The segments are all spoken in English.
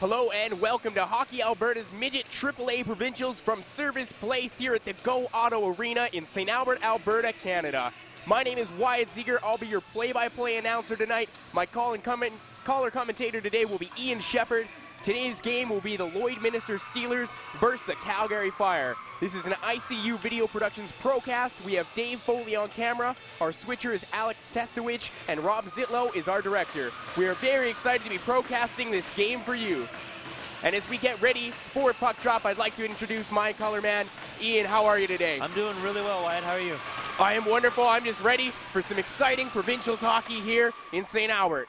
Hello and welcome to Hockey Alberta's Midget AAA Provincials from Servus Place here at the Go Auto Arena in St. Albert, Alberta, Canada. My name is Wyatt Ziegler. I'll be your play-by-play announcer tonight. My caller commentator today will be Ian Shepard. Today's game will be the Lloydminster Steelers versus the Calgary Fire. This is an ICU Video Productions Procast. We have Dave Foley on camera. Our switcher is Alex Testowich, and Rob Zitlow is our director. We are very excited to be procasting this game for you. And as we get ready for puck drop, I'd like to introduce my color man, Ian. How are you today? I'm doing really well, Wyatt. How are you? I am wonderful. I'm just ready for some exciting Provincials hockey here in St. Albert.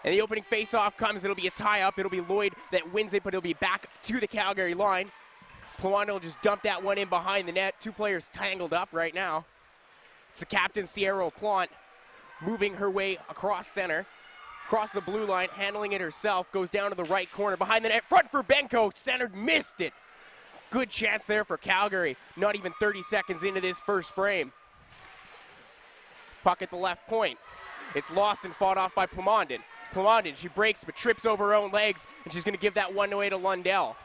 And the opening face-off comes. It'll be a tie-up. It'll be Lloyd that wins it, but it'll be back to the Calgary line. Plawanda will just dump that one in behind the net. Two players tangled up right now. It's the captain, Sierra Plant, moving her way across center. Across the blue line, handling it herself. Goes down to the right corner. Behind the net, front for Benko. Centered, missed it. Good chance there for Calgary. Not even 30 seconds into this first frame. Puck at the left point. It's lost and fought off by Plawanda. Plawanda, she breaks but trips over her own legs, and she's going to give that one away to Lundell.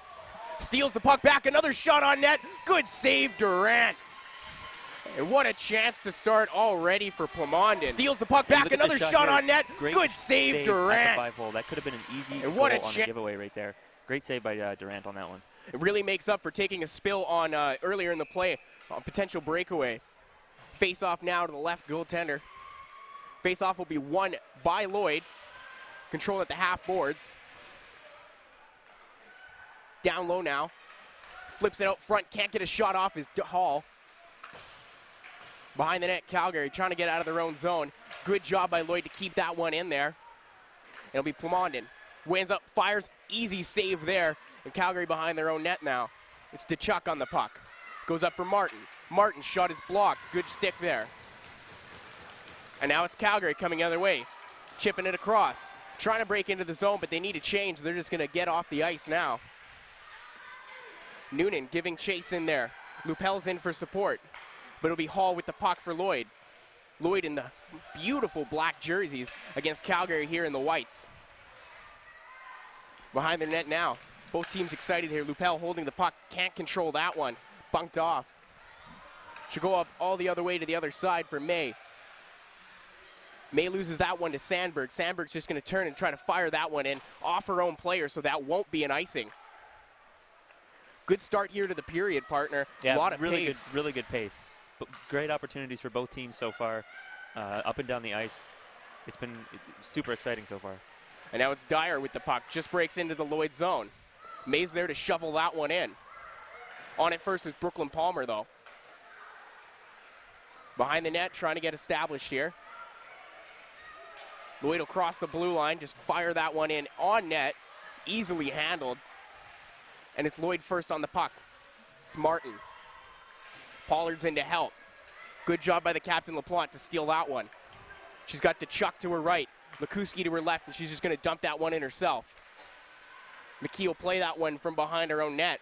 Steals the puck back, another shot on net. Good save, Durant. And what a chance to start already for Plawanda. Steals the puck back, another shot on net. Good save, Durant. That could have been an easy and goal on a giveaway right there. Great save by Durant on that one. It really makes up for taking a spill on earlier in the play, potential breakaway. Face off now to the left goaltender. Face off will be won by Lloyd. Control at the half boards. Down low now. Flips it out front. Can't get a shot off his Hall. Behind the net, Calgary trying to get out of their own zone. Good job by Lloyd to keep that one in there. It'll be Plawanda. Wins up, fires. Easy save there. And Calgary behind their own net now. It's DeChuck on the puck. Goes up for Martin. Martin's shot is blocked. Good stick there. And now it's Calgary coming the other way. Chipping it across. Trying to break into the zone, but they need a change. They're just going to get off the ice now. Noonan giving chase in there. Lupel's in for support. But it'll be Hall with the puck for Lloyd. Lloyd in the beautiful black jerseys against Calgary here in the whites. Behind their net now. Both teams excited here. Lupel holding the puck. Can't control that one. Bunked off. Should go up all the other way to the other side for May. May loses that one to Sandberg. Sandberg's just going to turn and try to fire that one in off her own player, so that won't be an icing. Good start here to the period, partner. Yeah, a lot of really pace. Good, really good pace. But great opportunities for both teams so far, up and down the ice. It's been super exciting so far. And now it's Dyer with the puck. Just breaks into the Lloyd zone. May's there to shovel that one in. On it first is Brooklyn Palmer, though. Behind the net, trying to get established here. Lloyd will cross the blue line, just fire that one in on net. Easily handled. And it's Lloyd first on the puck. It's Martin. Pollard's in to help. Good job by the captain, LaPlante, to steal that one. She's got DeChuck to her right, Likuski to her left, and she's just going to dump that one in herself. McKee will play that one from behind her own net.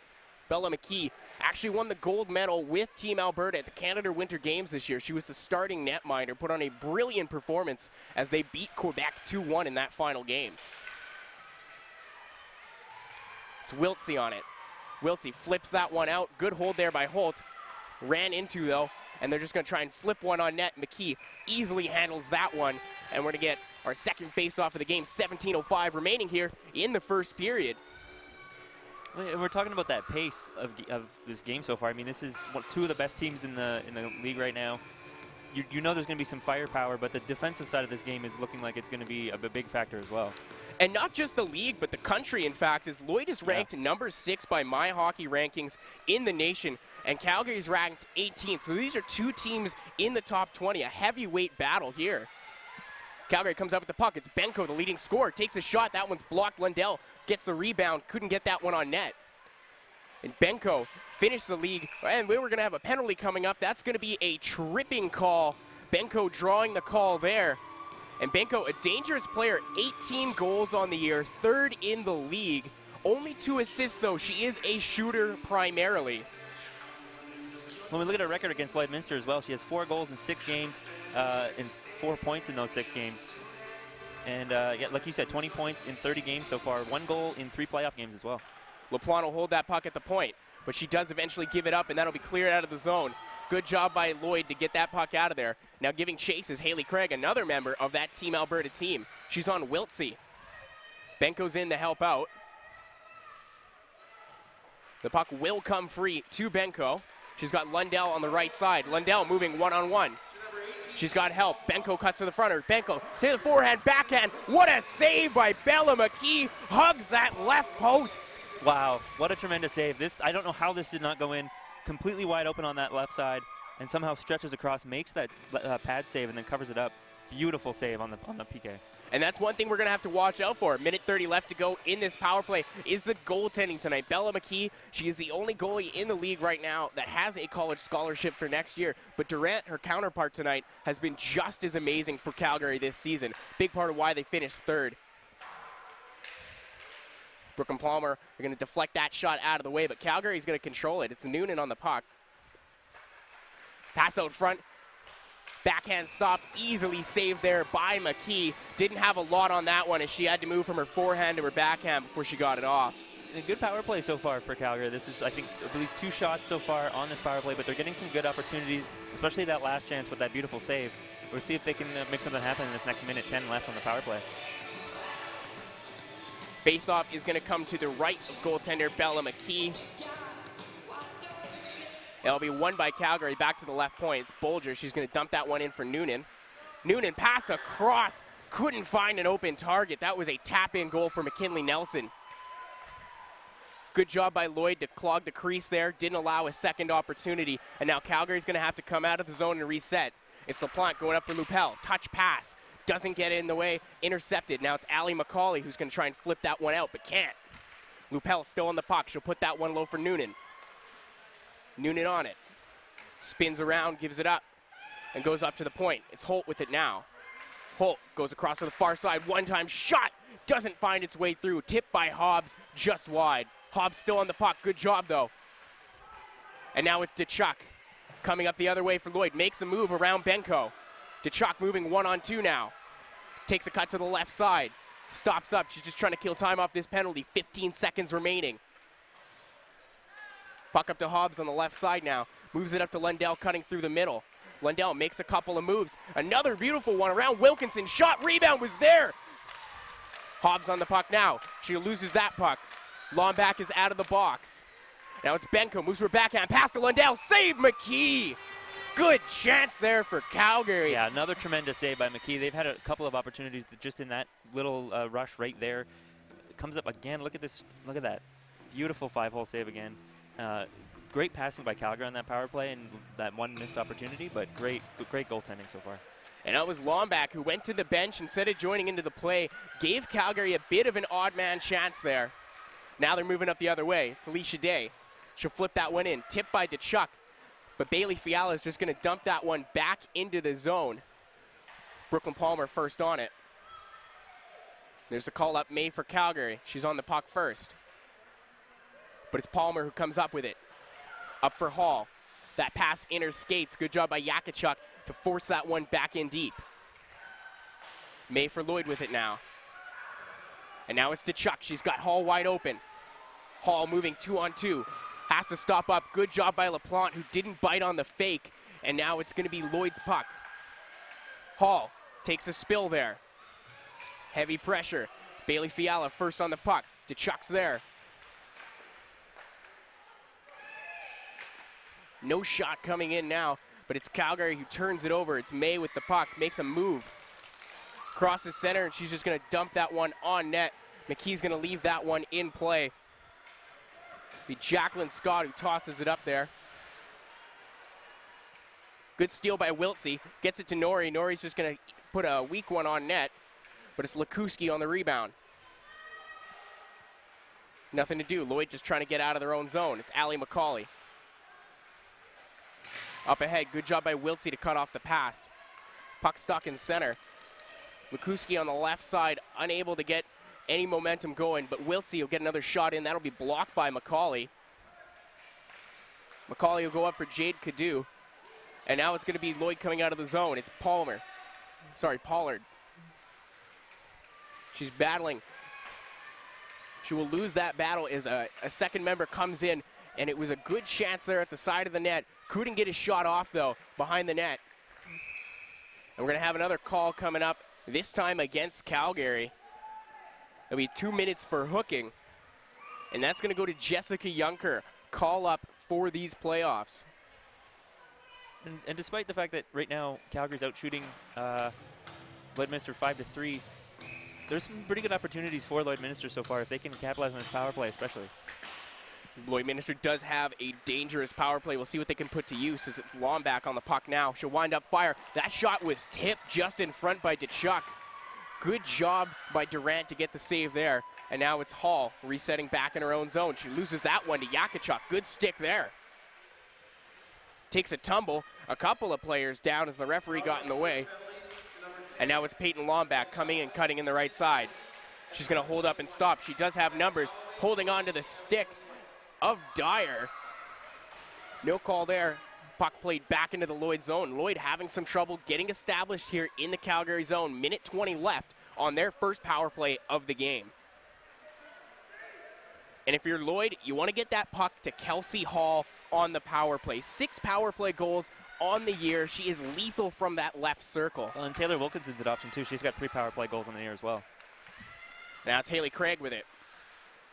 Bella McKee actually won the gold medal with Team Alberta at the Canada Winter Games this year. She was the starting netminder, put on a brilliant performance as they beat Quebec 2-1 in that final game. It's Wiltsey on it. Wiltsey flips that one out. Good hold there by Holt. Ran into, though, and they're just going to try and flip one on net. McKee easily handles that one, and we're going to get our second face-off of the game. 17:05 remaining here in the first period. We're talking about that pace of this game so far. I mean, this is two of the best teams in the league right now. You know there's going to be some firepower, but the defensive side of this game is looking like it's going to be a big factor as well. And not just the league, but the country, in fact, as Lloyd is ranked number 6 by My Hockey rankings in the nation, and Calgary is ranked 18th. So these are two teams in the top 20, a heavyweight battle here. Calgary comes up with the puck. It's Benko, the leading scorer. Takes a shot. That one's blocked. Lundell gets the rebound. Couldn't get that one on net. And Benko finished the league. And we were going to have a penalty coming up. That's going to be a tripping call. Benko drawing the call there. And Benko, a dangerous player, 18 goals on the year, 3rd in the league. Only 2 assists, though. She is a shooter primarily. When we look at her record against Lloydminster as well, she has 4 goals in 6 games and 4 points in those 6 games. And yeah, like you said, 20 points in 30 games so far. 1 goal in 3 playoff games as well. LaPlante will hold that puck at the point, but she does eventually give it up, and that'll be cleared out of the zone. Good job by Lloyd to get that puck out of there. Now giving chase is Haley Craig, another member of that Team Alberta team. She's on Wiltsey. Benko's in to help out. The puck will come free to Benko. She's got Lundell on the right side. Lundell moving one-on-one. She's got help. Benko cuts to the front of her. Benko to the forehand, backhand. What a save by Bella McKee. Hugs that left post. Wow, what a tremendous save. This, I don't know how this did not go in. Completely wide open on that left side, and somehow stretches across, makes that pad save, and then covers it up. Beautiful save on the PK. And that's one thing we're going to have to watch out for. Minute 30 left to go in this power play is the goaltending tonight. Bella McKee, she is the only goalie in the league right now that has a college scholarship for next year. But Durant, her counterpart tonight, has been just as amazing for Calgary this season. Big part of why they finished third. Brooke and Palmer are going to deflect that shot out of the way, but Calgary's going to control it. It's Noonan on the puck. Pass out front. Backhand stop, easily saved there by McKee. Didn't have a lot on that one as she had to move from her forehand to her backhand before she got it off. A good power play so far for Calgary. This is, I believe 2 shots so far on this power play, but they're getting some good opportunities, especially that last chance with that beautiful save. We'll see if they can make something happen in this next minute 10 left on the power play. Faceoff is going to come to the right of goaltender Bella McKee. It'll be won by Calgary back to the left point. It's Bolger. She's going to dump that one in for Noonan. Noonan pass across. Couldn't find an open target. That was a tap-in goal for McKinley Nelson. Good job by Lloyd to clog the crease there. Didn't allow a second opportunity. And now Calgary's going to have to come out of the zone and reset. It's LaPlante going up for Lupel. Touch pass. Doesn't get in the way. Intercepted. Now it's Allie McCauley who's going to try and flip that one out, but can't. Lupel still on the puck. She'll put that one low for Noonan. Noonan on it. Spins around, gives it up, and goes up to the point. It's Holt with it now. Holt goes across to the far side. One-time shot. Doesn't find its way through. Tipped by Hobbs, just wide. Hobbs still on the puck. Good job, though. And now it's DeChuck coming up the other way for Lloyd. Makes a move around Benko. DeChuck moving 1-on-2 now. Takes a cut to the left side. Stops up. She's just trying to kill time off this penalty. 15 seconds remaining. Puck up to Hobbs on the left side now. Moves it up to Lundell cutting through the middle. Lundell makes a couple of moves. Another beautiful one around Wilkinson. Shot, rebound was there. Hobbs on the puck now. She loses that puck. Lomback is out of the box. Now it's Benko. Moves her backhand. Pass to Lundell. Save McKee. Good chance there for Calgary. Yeah, another tremendous save by McKee. They've had a couple of opportunities just in that little rush right there. It comes up again. Look at this. Look at that. Beautiful 5-hole save again. Great passing by Calgary on that power play and that one missed opportunity, but great goaltending so far. And that was Lomback who went to the bench instead of joining into the play. Gave Calgary a bit of an odd man chance there. Now they're moving up the other way. It's Alicia Day. She'll flip that one in. Tipped by DeChuck. But Bailey Fiala is just going to dump that one back into the zone. Brooklyn Palmer first on it. There's a call up May for Calgary. She's on the puck first. But it's Palmer who comes up with it. Up for Hall. That pass inner skates. Good job by Yakachuk to force that one back in deep. May for Lloyd with it now. And now it's DeChuck. She's got Hall wide open. Hall moving 2-on-2. Has to stop up. Good job by LaPlante who didn't bite on the fake. And now it's going to be Lloyd's puck. Hall takes a spill there. Heavy pressure. Bailey Fiala first on the puck. DeChuck's there. No shot coming in now, but it's Calgary who turns it over. It's May with the puck, makes a move. Crosses center, and she's just going to dump that one on net. McKee's going to leave that one in play. Be Jacqueline Scott who tosses it up there. Good steal by Wiltsey. Gets it to Norrie. Norrie's just going to put a weak one on net, but it's Lekuski on the rebound. Nothing to do. Lloyd just trying to get out of their own zone. It's Allie McCauley. Up ahead, good job by Wiltsey to cut off the pass. Puck stuck in center. Lekuski on the left side, unable to get any momentum going, but Wiltsey will get another shot in. That'll be blocked by McCauley. McCauley will go up for Jade Cadu. And now it's going to be Lloyd coming out of the zone. It's Pollard. She's battling. She will lose that battle as a second member comes in, and it was a good chance there at the side of the net. Couldn't get his shot off, though, behind the net. And we're going to have another call coming up, this time against Calgary. It'll be 2 minutes for hooking, and that's going to go to Jessica Junker. Call up for these playoffs. And despite the fact that right now Calgary's out shooting Lloydminster 5-3, there's some pretty good opportunities for Lloydminster so far if they can capitalize on this power play especially. Lloydminster does have a dangerous power play. We'll see what they can put to use as it's Lomback on the puck now. She'll wind up fire. That shot was tipped just in front by DeChuck. Good job by Durant to get the save there. And now it's Hall resetting back in her own zone. She loses that one to Yakachuk. Good stick there. Takes a tumble. A couple of players down as the referee got in the way. And now it's Peyton Lomback coming and cutting in the right side. She's going to hold up and stop. She does have numbers. Holding on to the stick of Dyer. No call there. Puck played back into the Lloyd zone. Lloyd having some trouble getting established here in the Calgary zone. Minute 20 left on their first power play of the game. And if you're Lloyd, you want to get that puck to Kelsey Hall on the power play. 6 power play goals on the year. She is lethal from that left circle. Well, and Taylor Wilkinson's an option too. She's got 3 power play goals on the year as well. Now it's Haley Craig with it.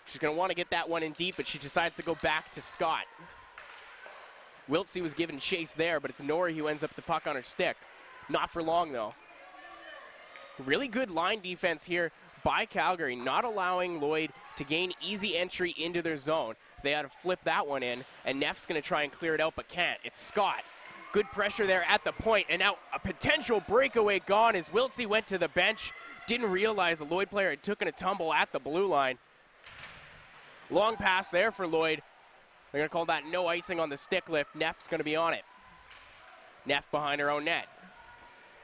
She's going to want to get that one in deep, but she decides to go back to Scott. Wiltsey was given chase there, but it's Nori who ends up the puck on her stick. Not for long, though. Really good line defense here by Calgary, not allowing Lloyd to gain easy entry into their zone. They had to flip that one in, and Neff's going to try and clear it out, but can't. It's Scott. Good pressure there at the point, and now a potential breakaway gone as Wiltsey went to the bench. Didn't realize the Lloyd player had taken a tumble at the blue line. Long pass there for Lloyd. They're going to call that no icing on the stick lift. Neff's going to be on it. Neff behind her own net.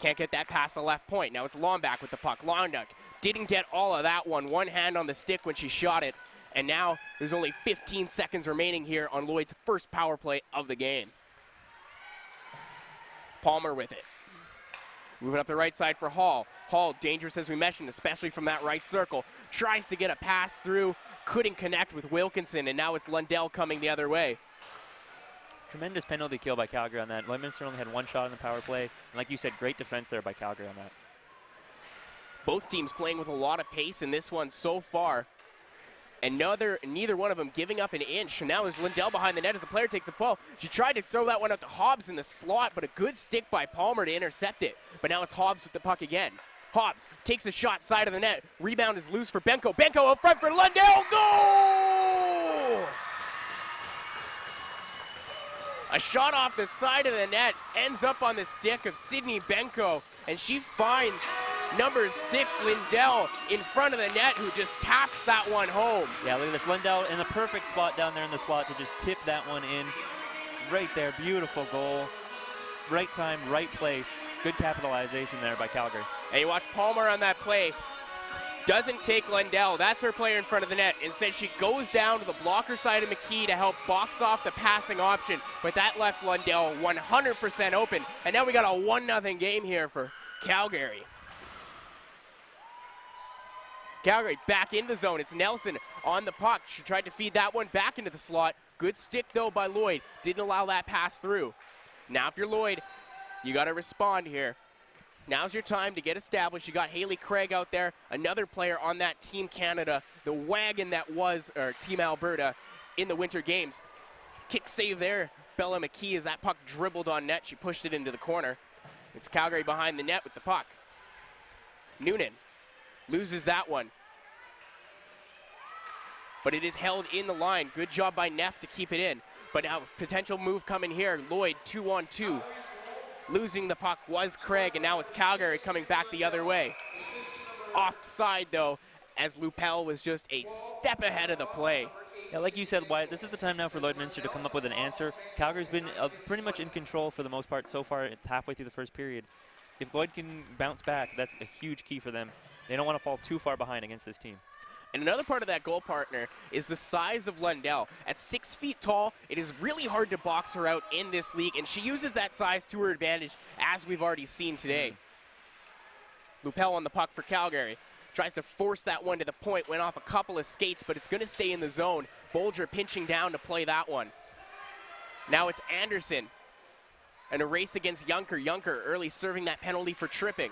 Can't get that past the left point. Now it's Lomback with the puck. Longduck didn't get all of that one. One hand on the stick when she shot it. And now there's only 15 seconds remaining here on Lloyd's first power play of the game. Palmer with it. Moving up the right side for Hall. Hall, dangerous as we mentioned, especially from that right circle. Tries to get a pass through. Couldn't connect with Wilkinson, and now it's Lundell coming the other way. Tremendous penalty kill by Calgary on that. Lloydminster only had 1 shot in the power play. And like you said, great defense there by Calgary on that. Both teams playing with a lot of pace in this one so far. And neither one of them giving up an inch. And now there's Lundell behind the net as the player takes the ball. She tried to throw that one out to Hobbs in the slot, but a good stick by Palmer to intercept it. But now it's Hobbs with the puck again. Hobbs takes a shot side of the net. Rebound is loose for Benko. Benko up front for Lundell. Goal! A shot off the side of the net ends up on the stick of Sydney Benko, and she finds number 6, Lindell, in front of the net, who just taps that one home. Yeah, look at this. Lindell in the perfect spot down there in the slot to just tip that one in. Right there, beautiful goal. Right time, right place. Good capitalization there by Calgary. And you watch Palmer on that play. Doesn't take Lundell. That's her player in front of the net. Instead, she goes down to the blocker side of McKee to help box off the passing option. But that left Lundell 100% open. And now we got a 1-0 game here for Calgary. Calgary back in the zone. It's Nelson on the puck. She tried to feed that one back into the slot. Good stick, though, by Lloyd. Didn't allow that pass through. Now, if you're Lloyd, you got to respond here. Now's your time to get established. You got Haley Craig out there, another player on that Team Canada, the wagon that was, or Team Alberta, in the Winter Games. Kick save there. Bella McKee, as that puck dribbled on net, she pushed it into the corner. It's Calgary behind the net with the puck. Noonan loses that one. But it is held in the line. Good job by Neff to keep it in. But now potential move coming here. Lloyd 2-on-2. Losing the puck was Craig, and now it's Calgary coming back the other way. Offside, though, as Lupel was just a step ahead of the play. Yeah, like you said, Wyatt, this is the time now for Lloydminster to come up with an answer. Calgary's been pretty much in control for the most part so far. It's halfway through the first period. If Lloyd can bounce back, that's a huge key for them. They don't want to fall too far behind against this team. And another part of that goal partner is the size of Lundell. At 6 feet tall, it is really hard to box her out in this league, and she uses that size to her advantage, as we've already seen today. Lupel on the puck for Calgary. Tries to force that one to the point, went off a couple of skates, but it's going to stay in the zone. Bolger pinching down to play that one. Now it's Anderson. And a race against Junker. Junker early serving that penalty for tripping.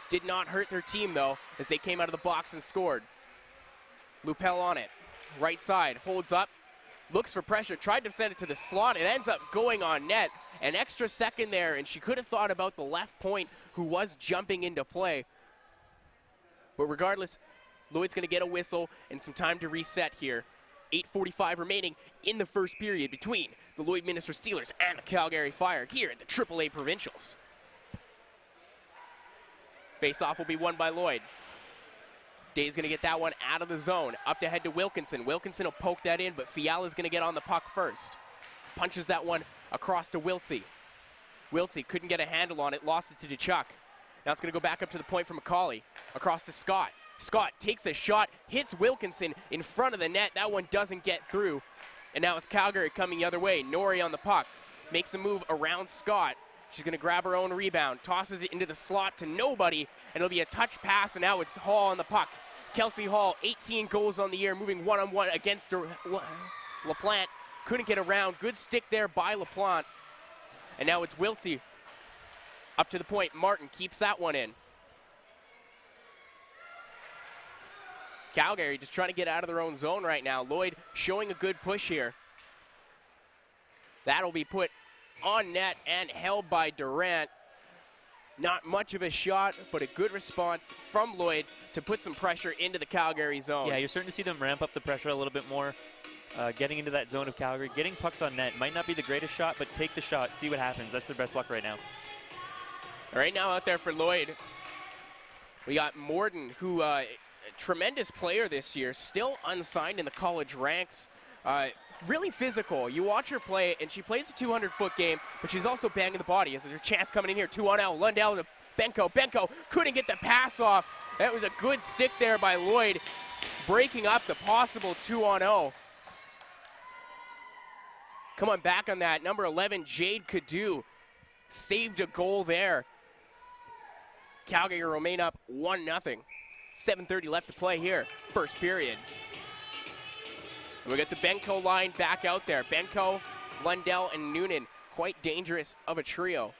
Did not hurt their team, though, as they came out of the box and scored. Lupel on it. Right side, holds up, looks for pressure, tried to send it to the slot. It ends up going on net. An extra second there, and she could have thought about the left point who was jumping into play. But regardless, Lloyd's going to get a whistle and some time to reset here. 8:45 remaining in the first period between the Lloydminster Steelers and the Calgary Fire here at the AAA Provincials. Face-off will be won by Lloyd. Day's going to get that one out of the zone. Up to head to Wilkinson. Wilkinson will poke that in, but Fiala's going to get on the puck first. Punches that one across to Wiltsey. Wiltsey couldn't get a handle on it, lost it to DeChuck. Now it's going to go back up to the point for McCauley. Across to Scott. Scott takes a shot, hits Wilkinson in front of the net. That one doesn't get through. And now it's Calgary coming the other way. Norrie on the puck. Makes a move around Scott. She's going to grab her own rebound. Tosses it into the slot to nobody. And it'll be a touch pass, and now it's Hall on the puck. Kelsey Hall, 18 goals on the year, moving one-on-one against LaPlante. Couldn't get around. Good stick there by LaPlante. And now it's Wiltsey up to the point. Martin keeps that one in. Calgary just trying to get out of their own zone right now. Lloyd showing a good push here. That'll be put on net and held by Durant. Not much of a shot, but a good response from Lloyd to put some pressure into the Calgary zone. Yeah, you're starting to see them ramp up the pressure a little bit more. Getting into that zone of Calgary. Getting pucks on net might not be the greatest shot, but take the shot, see what happens. That's their best luck right now. Right now out there for Lloyd, we got Morden, who a tremendous player this year, still unsigned in the college ranks. Really physical. You watch her play, and she plays a 200-foot game, but she's also banging the body. There's a chance coming in here. 2-on-L. Lundell to Benko. Benko couldn't get the pass off. That was a good stick there by Lloyd, breaking up the possible 2-on-0. Come on, back on that. Number 11, Jade Cadu, saved a goal there. Calgary remain up 1-0. 7:30 left to play here, first period. And we got the Benko line back out there. Benko, Lundell, and Noonan, quite dangerous of a trio.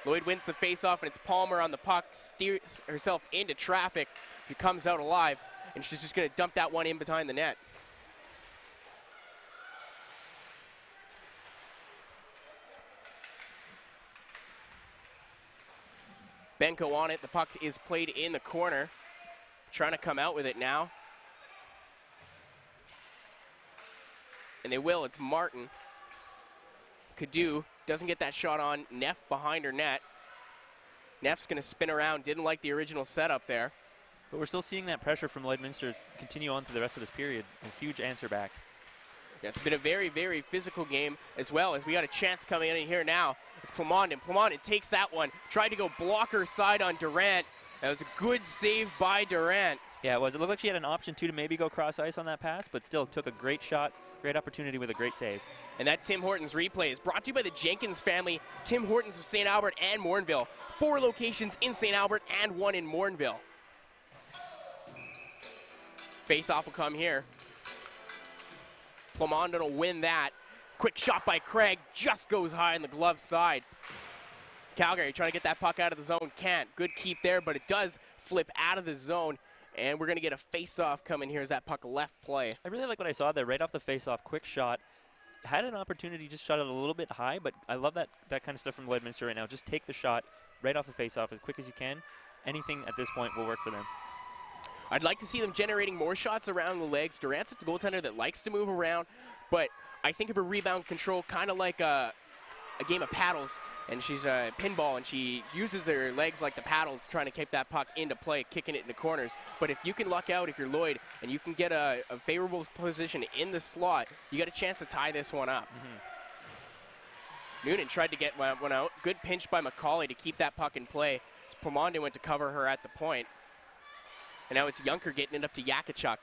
Lloyd wins the faceoff, and it's Palmer on the puck, steers herself into traffic. She comes out alive, and she's just going to dump that one in behind the net. Benko on it. The puck is played in the corner. Trying to come out with it now. And they will. It's Martin. Cadu doesn't get that shot on. Neff behind her net. Neff's going to spin around. Didn't like the original setup there. But we're still seeing that pressure from Lloydminster continue on through the rest of this period. A huge answer back. Yeah, it's been a very, very physical game as well, as we got a chance coming in here now. It's Plamondon. Plamondon takes that one. Tried to go blocker side on Durant. That was a good save by Durant. Yeah, it was. It looked like she had an option, too, to maybe go cross ice on that pass, but still took a great shot, great opportunity with a great save. And that Tim Hortons replay is brought to you by the Jenkins family, Tim Hortons of St. Albert and Morinville. 4 locations in St. Albert and 1 in Morinville. Face-off will come here. Plamondon will win that. Quick shot by Craig, just goes high on the glove side. Calgary trying to get that puck out of the zone, can't. Good keep there, but it does flip out of the zone. And we're going to get a face-off coming here as that puck left play. I really like what I saw there, right off the face-off, quick shot. Had an opportunity, just shot it a little bit high, but I love that kind of stuff from Lloydminster right now. Just take the shot right off the face-off as quick as you can. Anything at this point will work for them. I'd like to see them generating more shots around the legs. Durant's a goaltender that likes to move around, but I think of her rebound control kind of like a game of paddles, and she's a pinball, and she uses her legs like the paddles, trying to keep that puck into play, kicking it in the corners. But if you can luck out, if you're Lloyd, and you can get a favorable position in the slot, you got a chance to tie this one up. Noonan tried to get one out. Good pinch by McCauley to keep that puck in play. Plamondon went to cover her at the point. And now it's Junker getting it up to Yakachuk.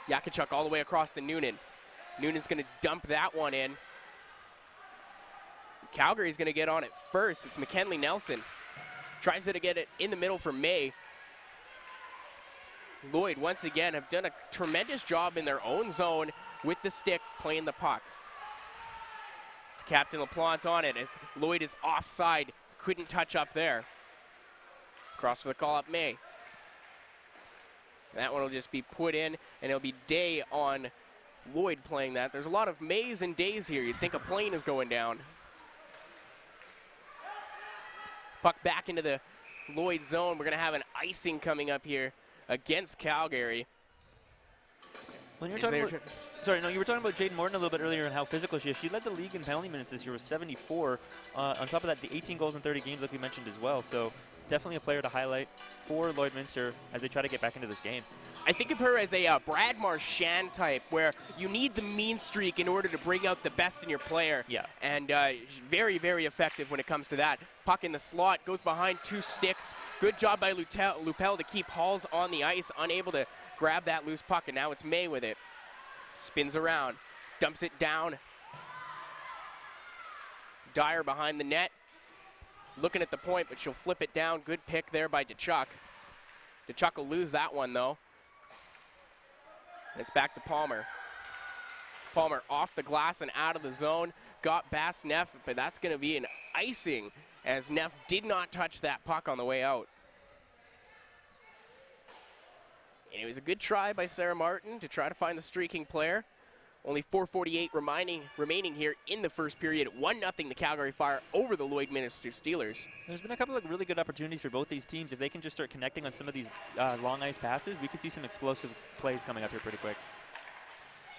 Yakachuk all the way across to Noonan. Noonan's going to dump that one in. Calgary's going to get on it first. It's McKinley Nelson. Tries to get it in the middle for May. Lloyd, once again, have done a tremendous job in their own zone with the stick, playing the puck. It's Captain LaPlante on it as Lloyd is offside. Couldn't touch up there. Cross for the call up May. That one will just be put in, and it'll be Day on Lloyd playing that. There's a lot of Mays and Days here. You'd think a plane is going down. Puck back into the Lloyd zone. We're going to have an icing coming up here against Calgary. When you're talking about, sorry, no, you were talking about Jayden Morton a little bit earlier and how physical she is. She led the league in penalty minutes this year with 74. On top of that, the 18 goals in 30 games like we mentioned as well. So definitely a player to highlight for Lloydminster as they try to get back into this game. I think of her as a Brad Marchand type, where you need the mean streak in order to bring out the best in your player. Yeah. And very, very effective when it comes to that. Puck in the slot, goes behind 2 sticks. Good job by Lupel to keep Halls on the ice, unable to grab that loose puck, and now it's May with it. Spins around, dumps it down. Dyer behind the net. Looking at the point, but she'll flip it down. Good pick there by Tkachuk. Tkachuk will lose that one, though. It's back to Palmer. Palmer off the glass and out of the zone. Got past Neff, but that's going to be an icing as Neff did not touch that puck on the way out. And it was a good try by Sarah Martin to try to find the streaking player. Only 4:48 remaining here in the first period. 1-0 the Calgary Fire over the Lloydminster Steelers. There's been a couple of really good opportunities for both these teams. If they can just start connecting on some of these long ice passes, we could see some explosive plays coming up here pretty quick.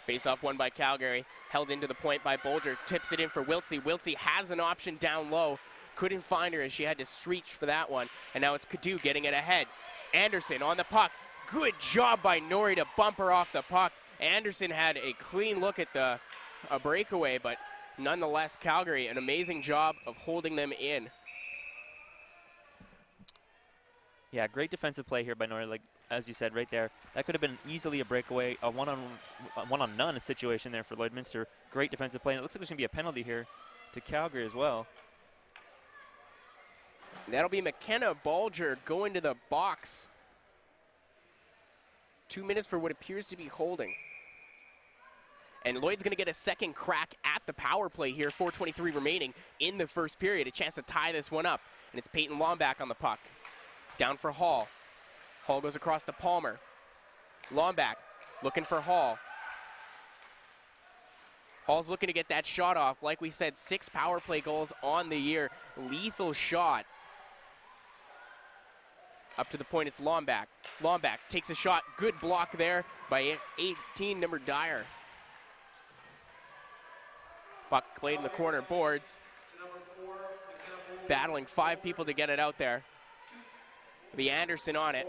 Face-off won by Calgary. Held into the point by Bolger. Tips it in for Wiltsey. Wiltsey has an option down low. Couldn't find her as she had to reach for that one. And now it's Cadu getting it ahead. Anderson on the puck. Good job by Norrie to bump her off the puck. Anderson had a clean look at a breakaway, but nonetheless, Calgary, an amazing job of holding them in. Yeah, great defensive play here by Norrie, like as you said right there. That could have been easily a breakaway, a one-on-none situation there for Lloydminster. Great defensive play, and it looks like there's going to be a penalty here to Calgary as well. That'll be McKenna Bolger going to the box. 2 minutes for what appears to be holding. And Lloyd's going to get a second crack at the power play here. 4:23 remaining in the first period. A chance to tie this one up. And it's Peyton Lomback on the puck. Down for Hall. Hall goes across to Palmer. Lomback looking for Hall. Hall's looking to get that shot off. Like we said, 6 power play goals on the year. Lethal shot. Up to the point, it's Lomback. Lomback takes a shot. Good block there by 18, number Dyer. Puck played in the corner boards. Battling 5 people to get it out there. It'll be Anderson on it.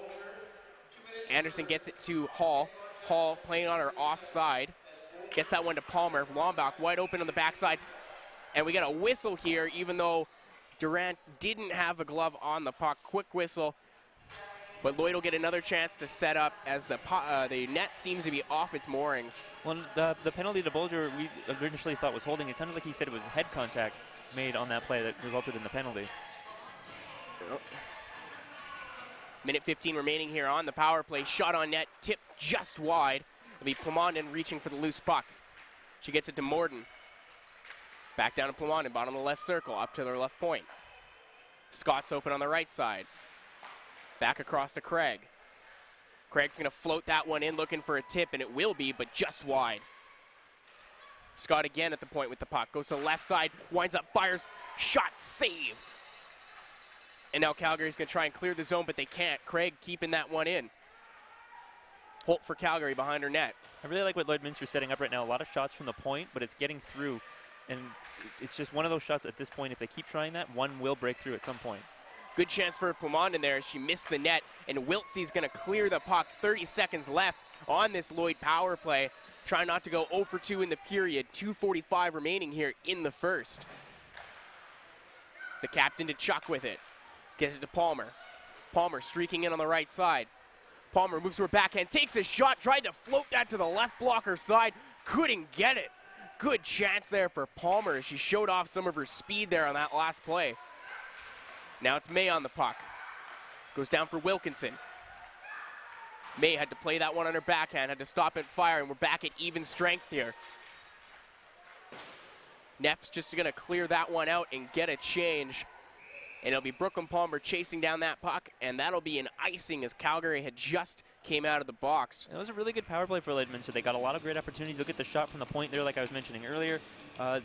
Anderson gets it to Hall. Hall playing on her offside. Gets that one to Palmer. Lomback wide open on the backside. And we got a whistle here, even though Durant didn't have a glove on the puck. Quick whistle. But Lloyd will get another chance to set up as the net seems to be off its moorings. Well, the penalty to Bolger we initially thought was holding. It sounded like he said it was head contact made on that play that resulted in the penalty. Minute 15 remaining here on the power play. Shot on net, tipped just wide. It'll be Plamondon reaching for the loose puck. She gets it to Morden. Back down to Plamondon, bottom of the left circle, up to their left point. Scott's open on the right side. Back across to Craig. Craig's going to float that one in, looking for a tip, and it will be, but just wide. Scott again at the point with the puck. Goes to the left side, winds up, fires, shot, save. And now Calgary's going to try and clear the zone, but they can't. Craig keeping that one in. Holt for Calgary behind her net. I really like what Lloydminster's setting up right now. A lot of shots from the point, but it's getting through. And it's just one of those shots at this point. If they keep trying that, one will break through at some point. Good chance for Plamondon there. She missed the net, and Wiltsey's going to clear the puck. 30 seconds left on this Lloyd power play. Trying not to go 0 for 2 in the period. 2:45 remaining here in the first. The captain to Chuck with it. Gets it to Palmer. Palmer streaking in on the right side. Palmer moves to her backhand, takes a shot, tried to float that to the left blocker side. Couldn't get it. Good chance there for Palmer as she showed off some of her speed there on that last play. Now it's May on the puck. Goes down for Wilkinson. May had to play that one on her backhand, had to stop and fire, and we're back at even strength here. Neff's just going to clear that one out and get a change. And it'll be Brooklyn Palmer chasing down that puck, and that'll be an icing as Calgary had just came out of the box. It was a really good power play for Lloydminster. They got a lot of great opportunities. They'll get the shot from the point there like I was mentioning earlier.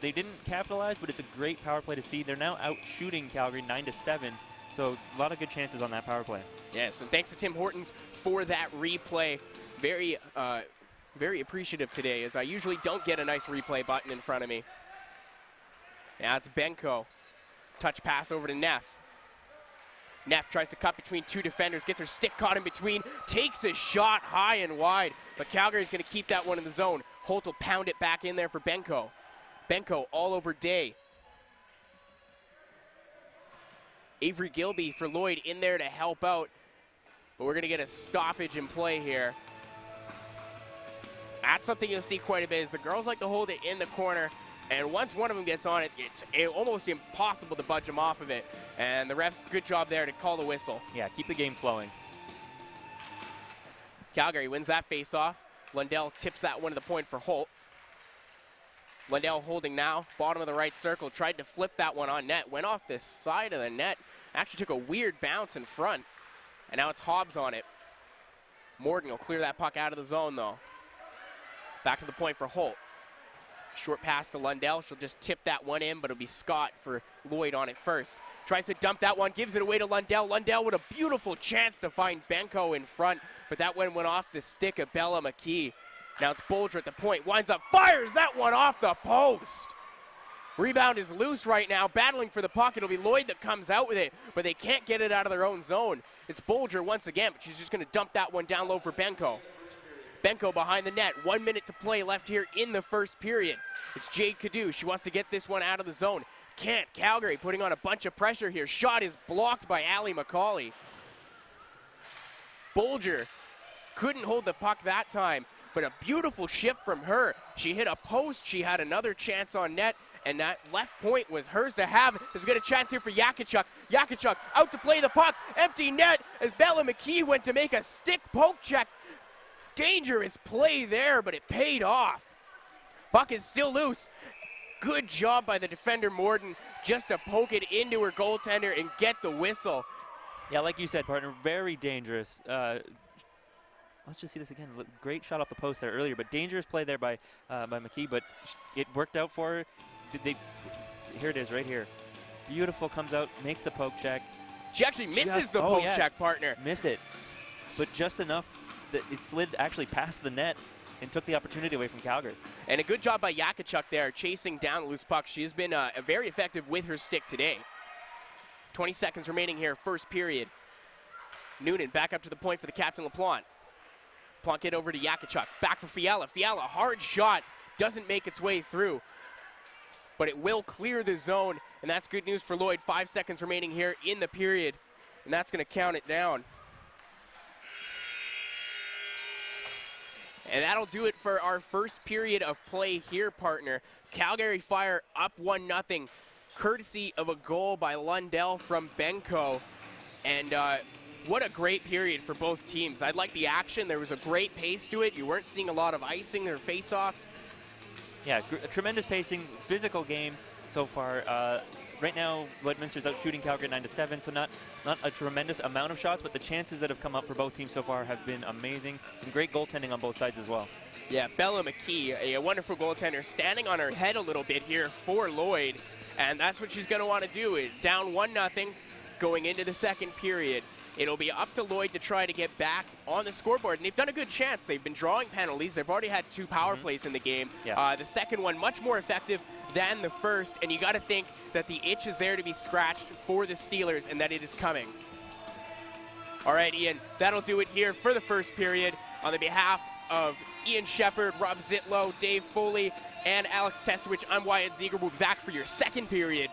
They didn't capitalize, but it's a great power play to see. They're now out shooting Calgary 9-7, so a lot of good chances on that power play. Yes, and thanks to Tim Hortons for that replay. Very appreciative today, as I usually don't get a nice replay button in front of me. Now it's Benko. Touch pass over to Neff. Neff tries to cut between two defenders, gets her stick caught in between, takes a shot high and wide, but Calgary's going to keep that one in the zone. Holt will pound it back in there for Benko. Benko all over Day. Avery Gilby for Lloyd in there to help out, but we're going to get a stoppage in play here. That's something you'll see quite a bit, is the girls like to hold it in the corner, and once one of them gets on it, it's almost impossible to budge them off of it. And the refs, good job there to call the whistle. Yeah, keep the game flowing. Calgary wins that face-off. Lundell tips that one to the point for Holt. Lundell holding now, bottom of the right circle, tried to flip that one on net, went off the side of the net, actually took a weird bounce in front, and now it's Hobbs on it. Morgan will clear that puck out of the zone, though. Back to the point for Holt. Short pass to Lundell. She'll just tip that one in, but it'll be Scott for Lloyd on it first. Tries to dump that one, gives it away to Lundell. Lundell with a beautiful chance to find Benko in front, but that one went off the stick of Bella McKee. Now it's Bolger at the point, winds up, fires that one off the post. Rebound is loose right now, battling for the puck. It'll be Lloyd that comes out with it, but they can't get it out of their own zone. It's Bolger once again, but she's just going to dump that one down low for Benko. Benko behind the net, 1 minute to play left here in the first period. It's Jade Cadu. She wants to get this one out of the zone. Can't. Calgary putting on a bunch of pressure here. Shot is blocked by Allie McCauley. Bolger couldn't hold the puck that time, but a beautiful shift from her. She hit a post. She had another chance on net, and that left point was hers to have. There's a good chance here for Yakachuk. Yakachuk out to play the puck. Empty net as Bella McKee went to make a stick poke check. Dangerous play there, but it paid off. Puck is still loose. Good job by the defender, Morden, just to poke it into her goaltender and get the whistle. Yeah, like you said, partner, very dangerous. Let's just see this again. Great shot off the post there earlier, but dangerous play there by McKee, but it worked out for her. Here it is right here. Beautiful, comes out, makes the poke check. She actually misses the poke check, partner. Missed it, but just enough that it slid actually past the net and took the opportunity away from Calgary. And a good job by Yakachuk there, chasing down the loose puck. She has been very effective with her stick today. 20 seconds remaining here, first period. Noonan back up to the point for the captain, LaPlante. LaPlante get over to Yakachuk, back for Fiala. Fiala, hard shot, doesn't make its way through, but it will clear the zone, and that's good news for Lloyd. 5 seconds remaining here in the period, and that's going to count it down. And that'll do it for our first period of play here, partner. Calgary Fire up 1-0, courtesy of a goal by Lundell from Benko. And what a great period for both teams. I like the action. There was a great pace to it. You weren't seeing a lot of icing or face-offs. Yeah, tremendous pacing, physical game so far. Right now, Lloydminster's out shooting Calgary 9-7, so not a tremendous amount of shots, but the chances that have come up for both teams so far have been amazing. Some great goaltending on both sides as well. Yeah, Bella McKee, a wonderful goaltender, standing on her head a little bit here for Lloyd, and that's what she's going to want to do. Is down 1-0 going into the second period. It'll be up to Lloyd to try to get back on the scoreboard, and they've done a good chance. They've been drawing penalties. They've already had 2 power plays in the game. Yeah. The second one much more effective than the first, and you got to think that the itch is there to be scratched for the Steelers and that it is coming. All right, Ian, that'll do it here for the first period. On the behalf of Ian Shepard, Rob Zitlow, Dave Foley, and Alex Testowich, I'm Wyatt Ziegler. We'll be back for your second period.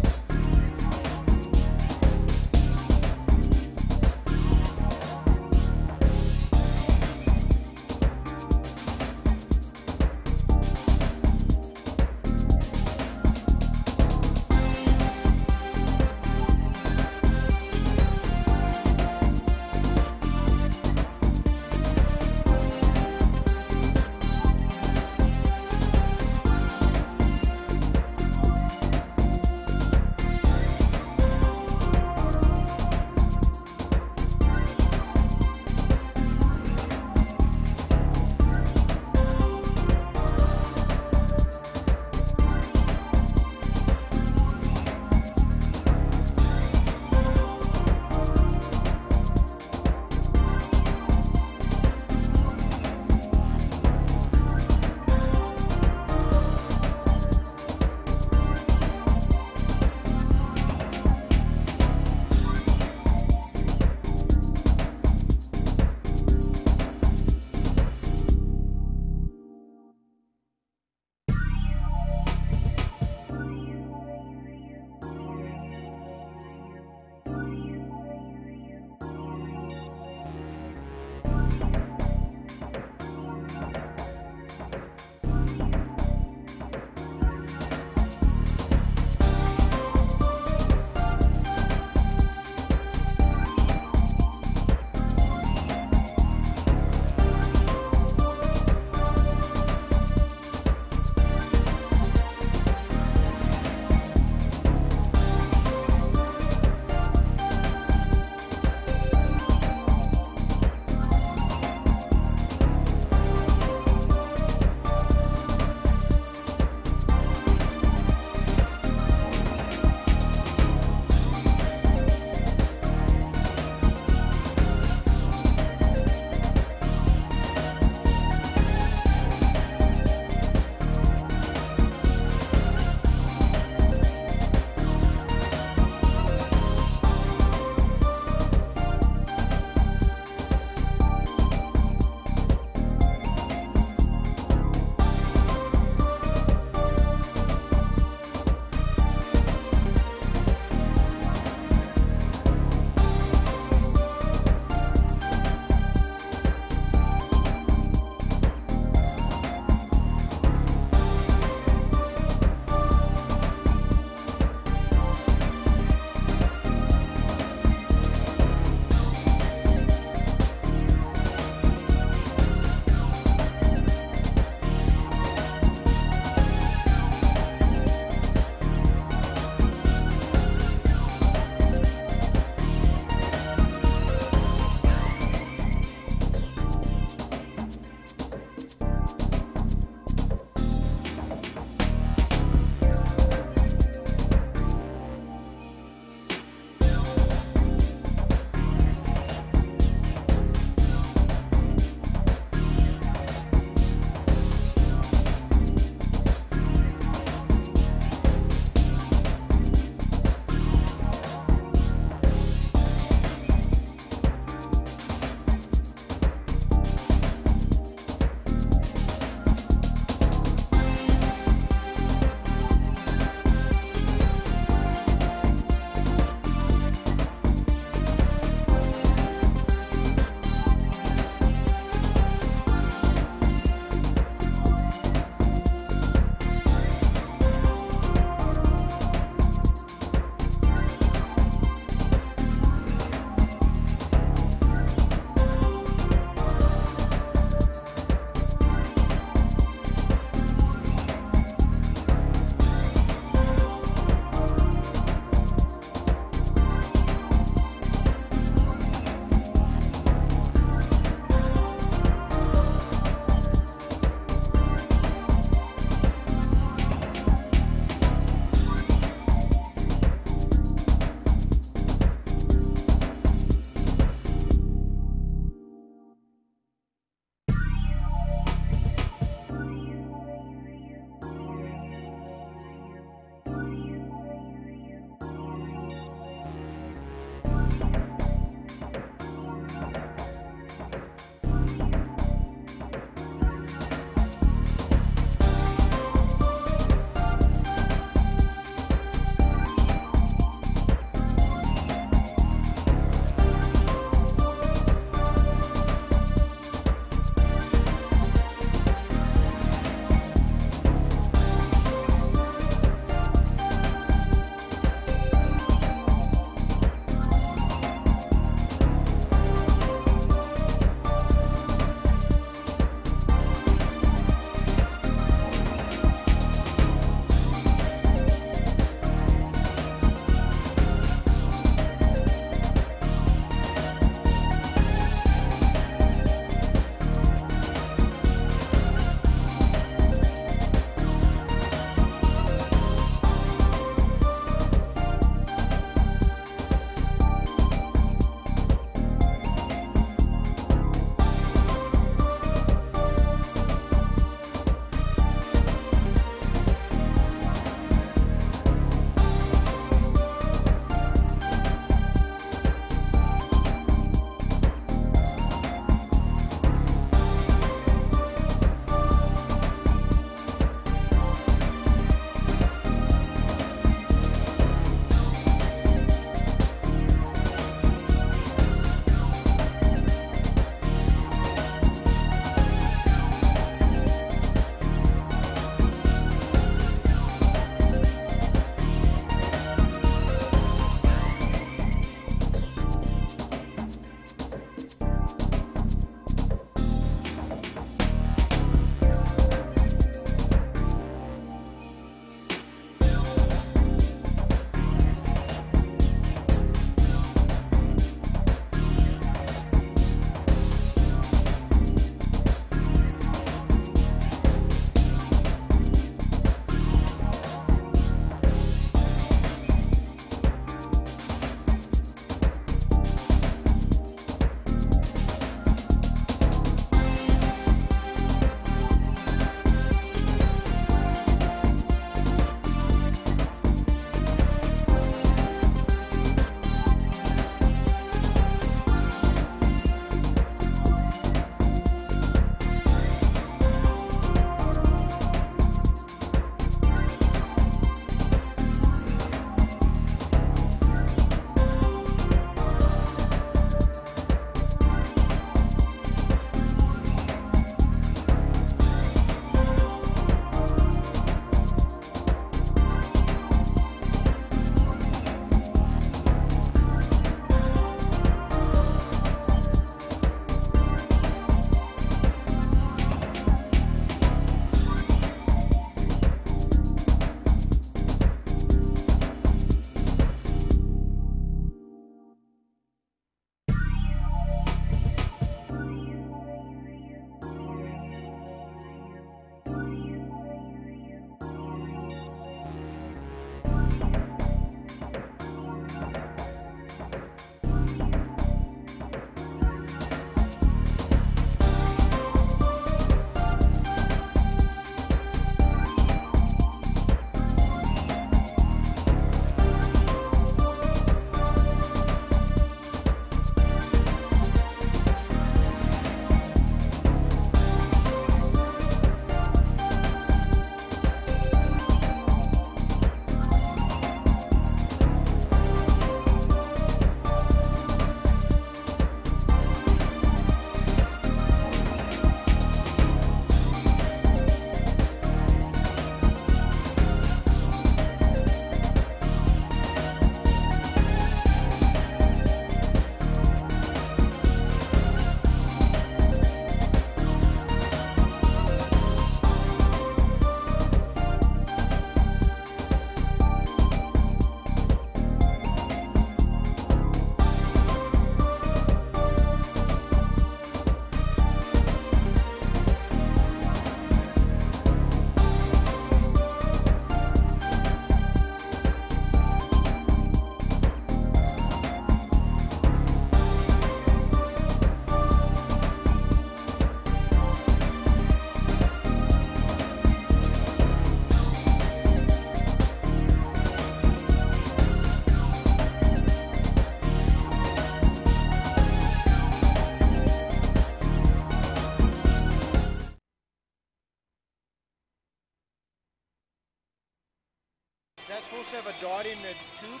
that supposed to have a dot in the tube?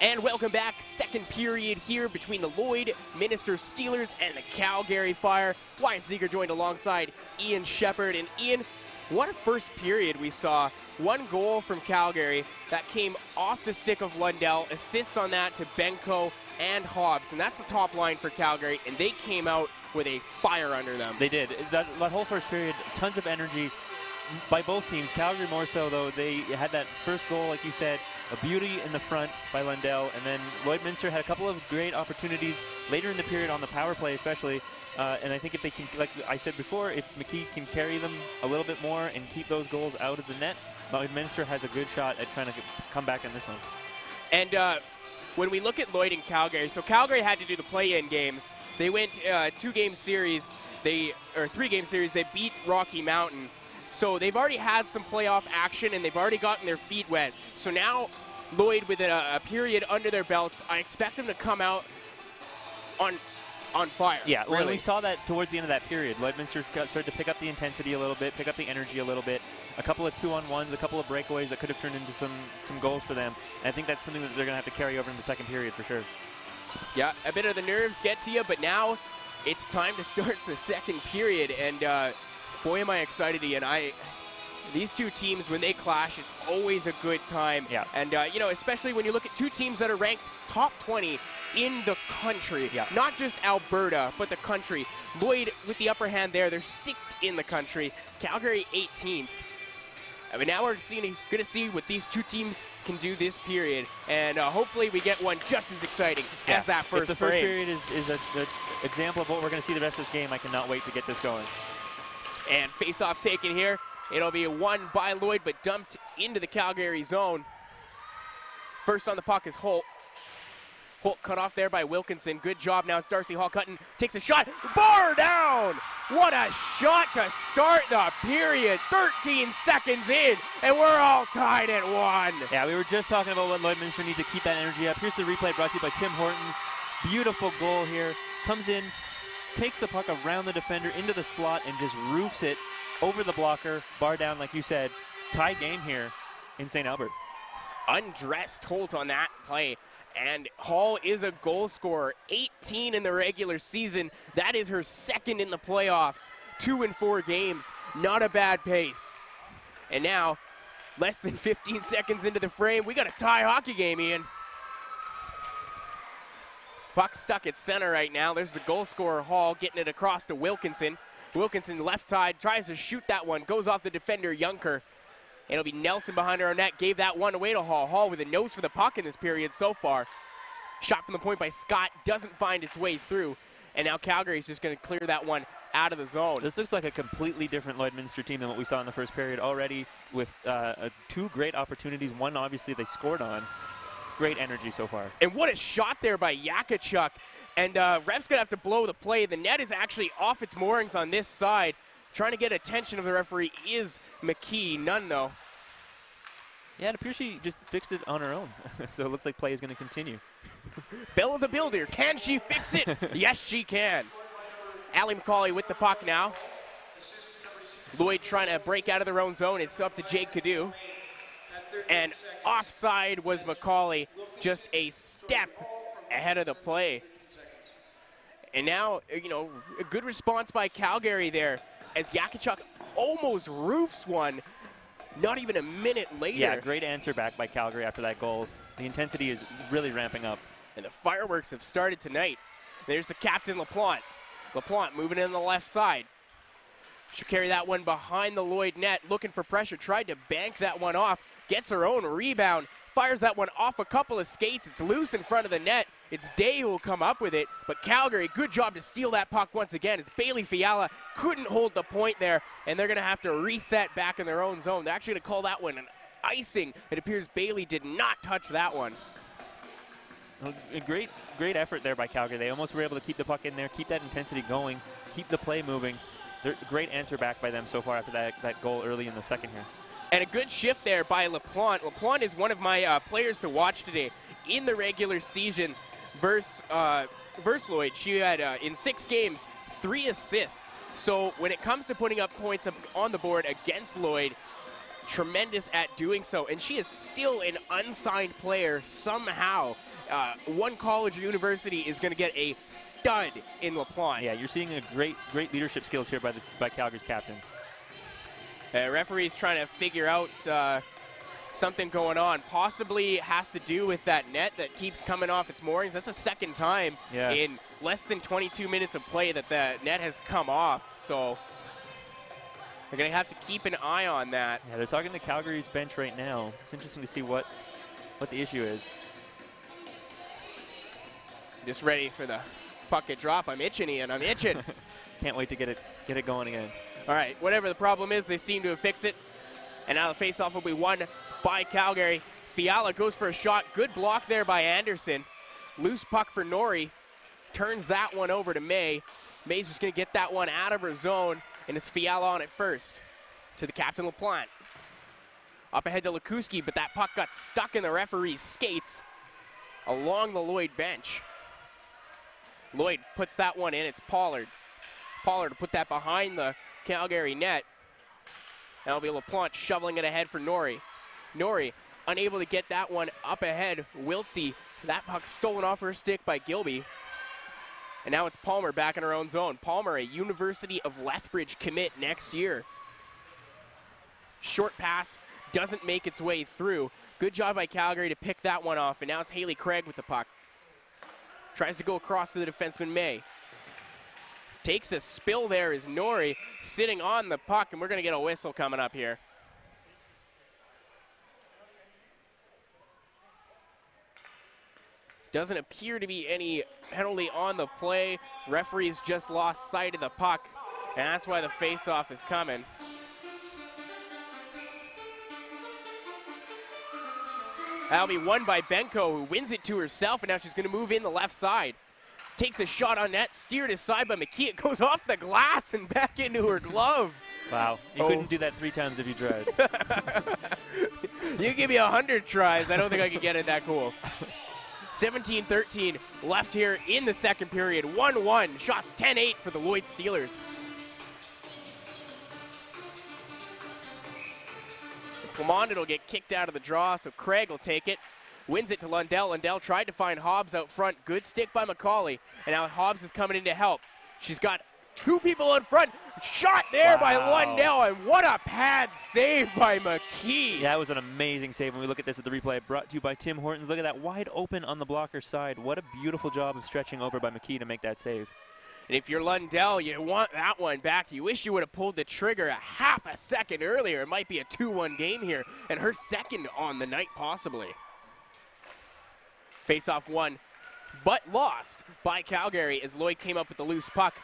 And welcome back. Second period here between the Lloydminster Steelers and the Calgary Fire. Wyatt Ziegler joined alongside Ian Shepard. And Ian, what a first period we saw. One goal from Calgary that came off the stick of Lundell. Assists on that to Benko and Hobbs. And that's the top line for Calgary. And they came out with a fire under them. They did. That whole first period, tons of energy by both teams. Calgary more so, though. They had that first goal, like you said, a beauty in the front by Lundell, and then Lloydminster had a couple of great opportunities later in the period on the power play especially, and I think if they can, like I said before, if McKee can carry them a little bit more and keep those goals out of the net, Lloydminster has a good shot at trying to come back in this one. And when we look at Lloyd and Calgary, so Calgary had to do the play-in games. They went 3-game series, they beat Rocky Mountain. So they've already had some playoff action, and they've already gotten their feet wet. So now Lloyd, with a period under their belts, I expect them to come out on fire. Yeah, really. Well, we saw that towards the end of that period. Lloydminster started to pick up the intensity a little bit, pick up the energy a little bit. A couple of 2-on-1s, a couple of breakaways that could have turned into some goals for them. And I think that's something that they're going to have to carry over in the second period for sure. Yeah, a bit of the nerves get to you, but now it's time to start the second period. And boy, am I excited, Ian. These two teams, when they clash, it's always a good time. Yeah. And, you know, especially when you look at two teams that are ranked top 20 in the country. Yeah. Not just Alberta, but the country. Lloyd with the upper hand there. They're 6th in the country. Calgary 18th. I mean, now we're going to see what these two teams can do this period. And hopefully we get one just as exciting as that first If the first period is an example of what we're going to see the rest of this game, I cannot wait to get this going. And face-off taken here. It'll be won by Lloyd, but dumped into the Calgary zone. First on the puck is Holt. Holt cut off there by Wilkinson. Good job. Now it's Darcy Hall-Cutton. Takes a shot. Bar down! What a shot to start the period. 13 seconds in, and we're all tied at 1. Yeah, we were just talking about what Lloydminster needs to keep that energy up. Here's the replay brought to you by Tim Hortons. Beautiful goal here. Comes in, takes the puck around the defender into the slot and just roofs it over the blocker, bar down, like you said. Tie game here in St. Albert. Undressed Holt on that play, and Hall is a goal scorer. 18 in the regular season. That is her second in the playoffs. 2 in 4 games. Not a bad pace. And now, less than 15 seconds into the frame, we got a tie hockey game, Ian. Puck stuck at center right now. There's the goal scorer, Hall, getting it across to Wilkinson. Wilkinson left side, tries to shoot that one, goes off the defender, Junker. It'll be Nelson behind her net, gave that one away to Hall. Hall with a nose for the puck in this period so far. Shot from the point by Scott, doesn't find its way through. And now Calgary's just going to clear that one out of the zone. This looks like a completely different Lloydminster team than what we saw in the first period already, with 2 great opportunities. One, obviously, they scored on. Great energy so far. And what a shot there by Yakachuk. And ref's going to have to blow the play. The net is actually off its moorings on this side. Trying to get attention of the referee is McKee. None, though. Yeah, it appears she just fixed it on her own. So it looks like play is going to continue. Belle of the Builder, can she fix it? Yes, she can. Allie McCauley with the puck now. Lloyd trying to break out of their own zone. It's up to Jake Cadu. And offside was McCauley, just a step ahead of the play. And now, you know, a good response by Calgary there as Yakachuk almost roofs one not even a minute later. Yeah, great answer back by Calgary after that goal. The intensity is really ramping up. And the fireworks have started tonight. There's the captain, LaPlante. LaPlante moving in the left side. She'll carry that one behind the Lloyd net, looking for pressure, tried to bank that one off, gets her own rebound, fires that one off a couple of skates. It's loose in front of the net. It's Day who will come up with it, but Calgary, good job to steal that puck once again. It's Bailey Fiala, couldn't hold the point there, and they're going to have to reset back in their own zone. They're actually going to call that one an icing. It appears Bailey did not touch that one. A great effort there by Calgary. They almost were able to keep the puck in there, keep that intensity going, keep the play moving. Great answer back by them so far after that goal early in the second here. And a good shift there by LaPlante. LaPlante is one of my players to watch today in the regular season versus Lloyd. She had, in 6 games, 3 assists. So when it comes to putting up points on the board against Lloyd, tremendous at doing so. And she is still an unsigned player somehow. One college or university is going to get a stud in LaPlante. Yeah, you're seeing a great leadership skills here by Calgary's captain. Referee's trying to figure out something going on. Possibly has to do with that net that keeps coming off its moorings. That's the second time in less than 22 minutes of play that the net has come off. So they're going to have to keep an eye on that. Yeah, they're talking to Calgary's bench right now. It's interesting to see what the issue is. Just ready for the puck to drop. I'm itching, Ian. I'm itching. Can't wait to get it going again. All right, whatever the problem is, they seem to have fixed it. And now the faceoff will be won by Calgary. Fiala goes for a shot. Good block there by Anderson. Loose puck for Norrie. Turns that one over to May. May's just going to get that one out of her zone, and it's Fiala on it first to the captain LaPlante. Up ahead to Likuski, but that puck got stuck in the referee's skates along the Lloyd bench. Lloyd puts that one in. It's Pollard. Pollard to put that behind the Calgary net. That'll be LaPlante shoveling it ahead for Norrie. Norrie unable to get that one up ahead. Wiltsey, that puck stolen off her stick by Gilby. And now it's Palmer back in her own zone. Palmer, a University of Lethbridge commit next year. Short pass doesn't make its way through. Good job by Calgary to pick that one off. And now it's Haley Craig with the puck. Tries to go across to the defenseman May. Takes a spill there is Norrie sitting on the puck, and we're going to get a whistle coming up here. Doesn't appear to be any penalty on the play. Referees just lost sight of the puck, and that's why the face-off is coming. That'll be won by Benko, who wins it to herself, and now she's going to move in the left side. Takes a shot on net, steered aside by McKee. It goes off the glass and back into her glove. Wow, you couldn't do that 3 times if you tried. You give me 100 tries, I don't think I could get it that cool. 17-13 left here in the second period. 1-1, shots 10-8 for the Lloyd Steelers. Clement will get kicked out of the draw, so Craig will take it. Wins it to Lundell. Lundell tried to find Hobbs out front. Good stick by McCauley. And now Hobbs is coming in to help. She's got 2 people in front. Shot there by Lundell, and what a pad save by McKee. Yeah, that was an amazing save. When we look at this at the replay, brought to you by Tim Hortons. Look at that, wide open on the blocker side. What a beautiful job of stretching over by McKee to make that save. And if you're Lundell, you want that one back. You wish you would have pulled the trigger a half a second earlier. It might be a 2-1 game here, and her second on the night possibly. Face-off won, but lost by Calgary as Lloyd came up with the loose puck.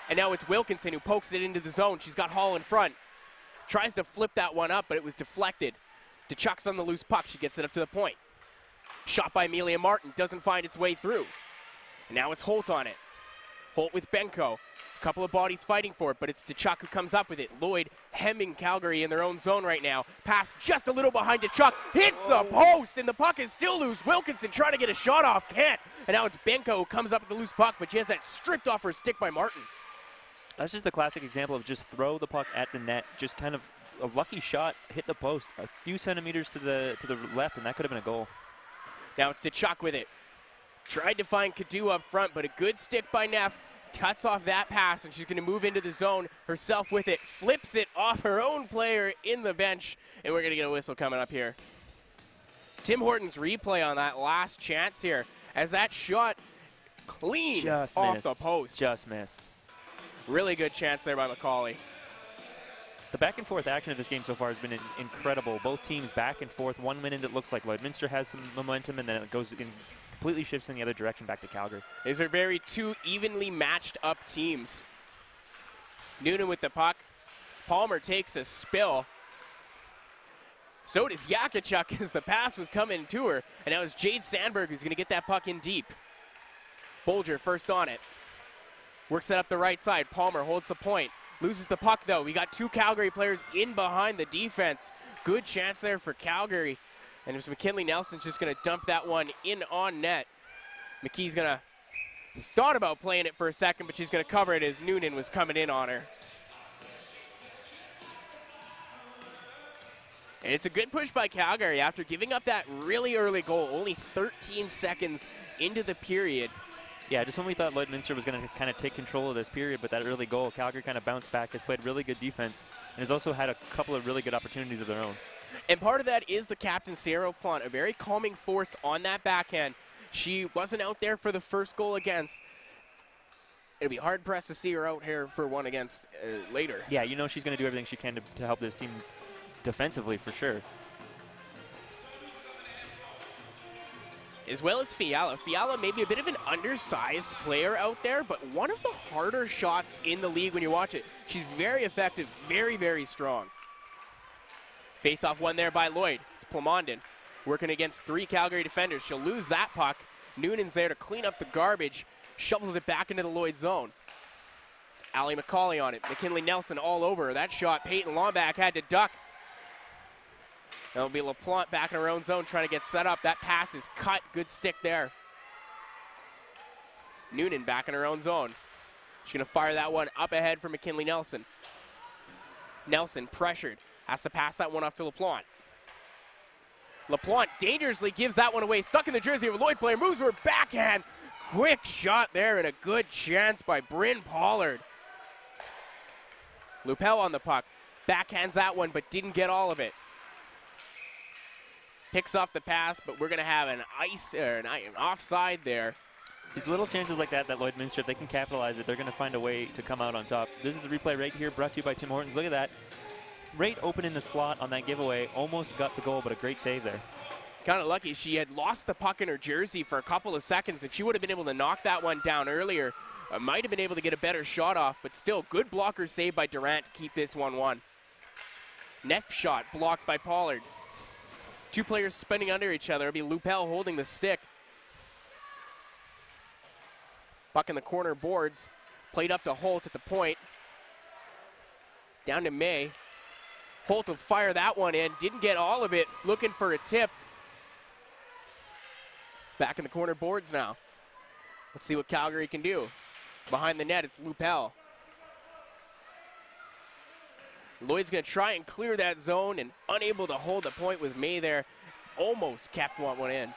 And now it's Wilkinson who pokes it into the zone. She's got Hall in front. Tries to flip that one up, but it was deflected. DeChuck's on the loose puck. She gets it up to the point. Shot by Amelia Martin. Doesn't find its way through. And now it's Holt on it. Holt with Benko. A couple of bodies fighting for it, but it's DeChuck who comes up with it. Lloyd hemming Calgary in their own zone right now. Pass just a little behind DeChuck. Hits the post, and the puck is still loose. Wilkinson trying to get a shot off. Can't. And now it's Benko who comes up with the loose puck, but she has that stripped off her stick by Martin. That's just a classic example of just throw the puck at the net. Just kind of a lucky shot, hit the post a few centimeters to the left, and that could have been a goal. Now it's DeChuck with it. Tried to find Cadu up front, but a good stick by Neff. Cuts off that pass, and she's going to move into the zone herself with it. Flips it off her own player in the bench, and we're going to get a whistle coming up here. Tim Hortons replay on that last chance here as that shot clean Just off missed. the post. Just missed. Really good chance there by McCauley. The back and forth action of this game so far has been incredible. Both teams back and forth. 1 minute it looks like Lloydminster has some momentum, and then it goes in, completely shifts in the other direction back to Calgary. These are very 2 evenly matched up teams. Noonan with the puck. Palmer takes a spill. So does Yakachuk as the pass was coming to her. And now it's Jade Sandberg who's going to get that puck in deep. Bolger first on it. Works it up the right side. Palmer holds the point. Loses the puck, though. We got 2 Calgary players in behind the defense. Good chance there for Calgary. And it's McKinley Nelson's just going to dump that one in on net. McKee's going to Thought about playing it for a second, but she's going to cover it as Noonan was coming in on her. And it's a good push by Calgary after giving up that really early goal, only 13 seconds into the period. Yeah, just when we thought Lloydminster was going to kind of take control of this period, but that early goal, Calgary kind of bounced back, has played really good defense, and has also had a couple of really good opportunities of their own. And part of that is the captain, Sarah Plante, a very calming force on that backhand. She wasn't out there for the first goal against. It'll be hard-pressed to see her out here for one against later. Yeah, you know she's going to do everything she can to help this team defensively for sure. As well as Fiala. Fiala may be a bit of an undersized player out there, but one of the harder shots in the league when you watch it. She's very effective, very, very strong. Face-off won there by Lloyd. It's Plamondon working against 3 Calgary defenders. She'll lose that puck. Noonan's there to clean up the garbage. Shovels it back into the Lloyd zone. It's Allie McCauley on it. McKinley Nelson all over her. That shot, Peyton Lomback had to duck. That'll be LaPlante back in her own zone trying to get set up. That pass is cut. Good stick there. Noonan back in her own zone. She's going to fire that one up ahead for McKinley Nelson. Nelson pressured. Has to pass that one off to LaPlante. LaPlante dangerously gives that one away. Stuck in the jersey of a Lloyd player. Moves to her backhand. Quick shot there and a good chance by Bryn Pollard. Lupel on the puck. Backhands that one but didn't get all of it. Picks off the pass, but we're going to have an offside there. It's little chances like that Lloydminster, if they can capitalize it, they're going to find a way to come out on top. This is the replay right here brought to you by Tim Hortons. Look at that. Right open in the slot on that giveaway. Almost got the goal, but a great save there. Kind of lucky. She had lost the puck in her jersey for a couple of seconds. If she would have been able to knock that one down earlier, might have been able to get a better shot off, but still, good blocker save by Durant to keep this 1-1. Neff shot blocked by Pollard. 2 players spinning under each other. It'll be Lupel holding the stick. Puck in the corner boards. Played up to Holt at the point. Down to May. Holt will fire that one in. Didn't get all of it. Looking for a tip. Back in the corner boards now. Let's see what Calgary can do. Behind the net, it's Lupel. Lloyd's going to try and clear that zone, and unable to hold the point was May there. Almost kept one in.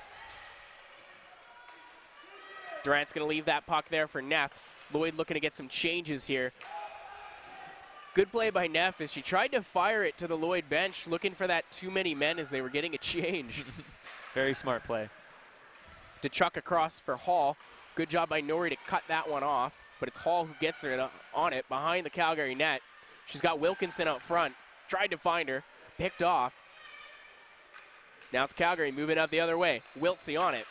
Durant's going to leave that puck there for Neff. Lloyd looking to get some changes here. Good play by Neff as she tried to fire it to the Lloyd bench, looking for that too many men as they were getting a change. Very smart play. To chuck across for Hall. Good job by Norrie to cut that one off, but it's Hall who gets her on it behind the Calgary net. She's got Wilkinson out front. Tried to find her. Picked off. Now it's Calgary moving up the other way. Wiltsey on it.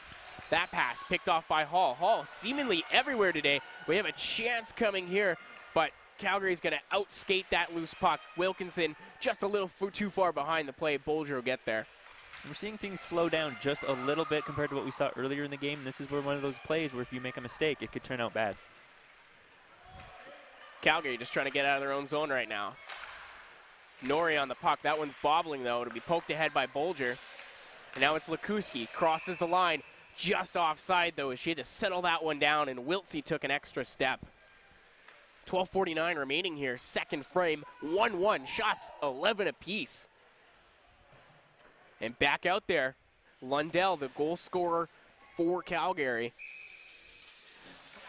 That pass picked off by Hall. Hall seemingly everywhere today. We have a chance coming here, but Calgary's going to outskate that loose puck. Wilkinson just a little too far behind the play. Bolger will get there. We're seeing things slow down just a little bit compared to what we saw earlier in the game. This is where one of those plays where if you make a mistake, it could turn out bad. Calgary just trying to get out of their own zone right now. It's Norrie on the puck. That one's bobbling, though. It'll be poked ahead by Bolger. And now it's Likuski. Crosses the line. Just offside, though, as she had to settle that one down, and Wiltsey took an extra step. 12:49 remaining here. Second frame. 1-1. Shots 11 apiece. And back out there, Lundell, the goal scorer for Calgary.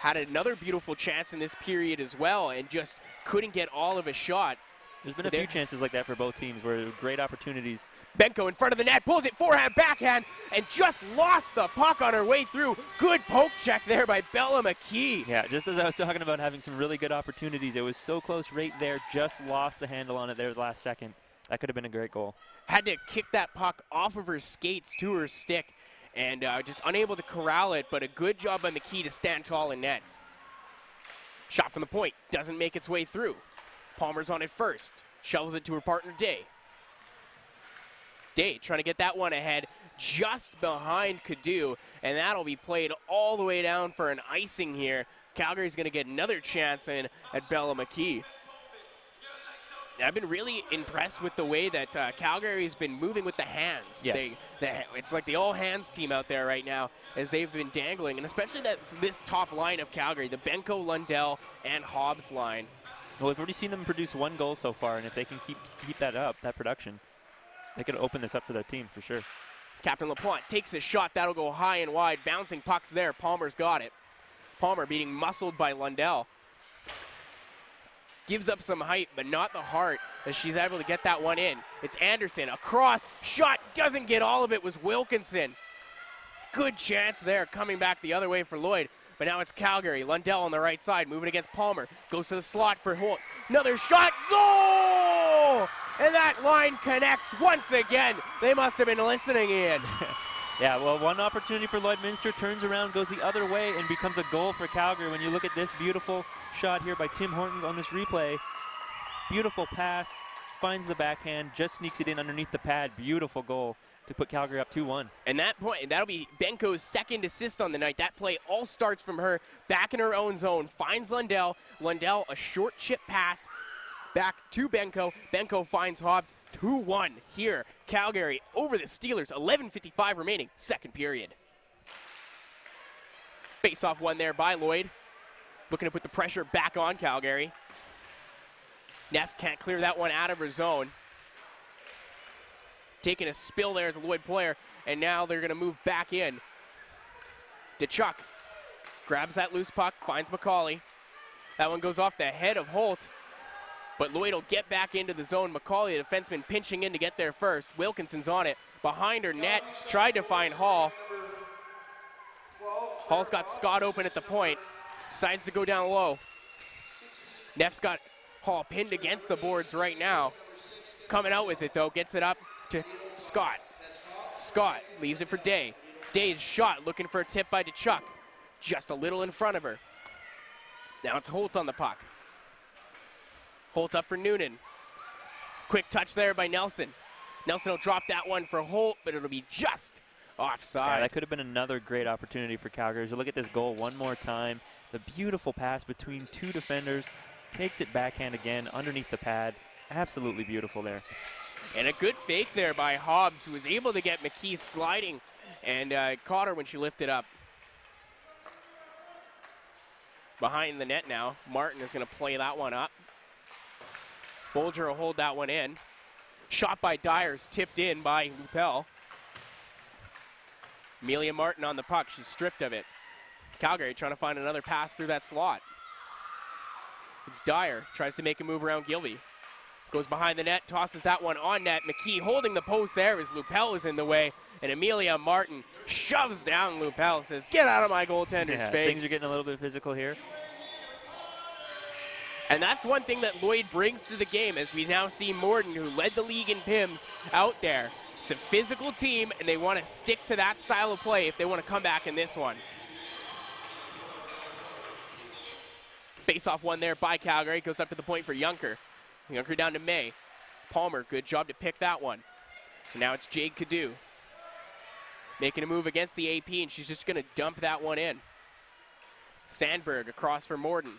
Had another beautiful chance in this period as well and just couldn't get all of a shot. There's been a few chances like that for both teams where great opportunities. Benko in front of the net, pulls it forehand, backhand, and just lost the puck on her way through. Good poke check there by Bella McKee. Yeah, just as I was talking about having some really good opportunities, it was so close right there, just lost the handle on it there the last second. That could have been a great goal. Had to kick that puck off of her skates to her stick and just unable to corral it, but a good job by McKee to stand tall in net. Shot from the point, doesn't make its way through. Palmer's on it first, shovels it to her partner Day. Day trying to get that one ahead just behind Cadu, and that'll be played all the way down for an icing here. Calgary's going to get another chance in at Bella McKee. I've been really impressed with the way that Calgary's been moving with the hands. Yes. It's like the all-hands team out there right now as they've been dangling, and especially this top line of Calgary, the Benko, Lundell, and Hobbs line. Well, we've already seen them produce 1 goal so far, and if they can keep that up, that production, they could open this up for their team for sure. Captain LaPlante takes a shot. That'll go high and wide. Bouncing pucks there. Palmer's got it. Palmer being muscled by Lundell. Gives up some height, but not the heart, as she's able to get that one in. It's Anderson. Across. Shot. Doesn't get all of it. Was Wilkinson. Good chance there. Coming back the other way for Lloyd. But now it's Calgary. Lundell on the right side. Moving against Palmer. Goes to the slot for Holt. Another shot. Goal! And that line connects once again. They must have been listening in. Yeah, well, one opportunity for Lloydminster, turns around, goes the other way, and becomes a goal for Calgary. When you look at this beautiful shot here by Tim Hortons on this replay, beautiful pass, finds the backhand, just sneaks it in underneath the pad. Beautiful goal to put Calgary up 2-1. And that point, that'll be Benko's second assist on the night. That play all starts from her back in her own zone. Finds Lundell. Lundell, a short chip pass back to Benko. Benko finds Hobbs. 2-1 here. Calgary over the Steelers. 11:55 remaining. Second period. Face-off one there by Lloyd. Looking to put the pressure back on Calgary. Neff can't clear that one out of her zone. Taking a spill there as a Lloyd player, and now they're going to move back in. DeChuck grabs that loose puck, finds McCauley. That one goes off the head of Holt, but Lloyd will get back into the zone. McCauley, the defenseman, pinching in to get there first. Wilkinson's on it. Behind her net, tried to find Hall. Hall's got Scott open at the point. Decides to go down low. Neff's got Hall pinned against the boards right now. Coming out with it, though. Gets it up to Scott. Scott leaves it for Day. Day's shot, looking for a tip by DeChuck. Just a little in front of her. Now it's Holt on the puck. Holt up for Noonan. Quick touch there by Nelson. Nelson will drop that one for Holt, but it'll be just offside. Yeah, that could have been another great opportunity for Calgary. So look at this goal one more time. The beautiful pass between two defenders. Takes it backhand again underneath the pad. Absolutely beautiful there. And a good fake there by Hobbs, who was able to get McKee sliding and caught her when she lifted up. Behind the net now. Martin is going to play that one up. Bolger will hold that one in. Shot by Dyers, tipped in by Lupel. Amelia Martin on the puck. She's stripped of it. Calgary trying to find another pass through that slot. It's Dyer. Tries to make a move around Gilby. Goes behind the net, tosses that one on net. McKee holding the post there as Lupel is in the way. And Amelia Martin shoves down Lupel. Says, get out of my goaltender's face. Things are getting a little bit physical here. And that's one thing that Lloyd brings to the game, as we now see Morden, who led the league in PIMS, out there. It's a physical team, and they want to stick to that style of play if they want to come back in this one. Face-off one there by Calgary. Goes up to the point for Yunker. Yunker down to May. Palmer, good job to pick that one. And now it's Jade Cadu. Making a move against the AP, and she's just going to dump that one in. Sandberg across for Morden.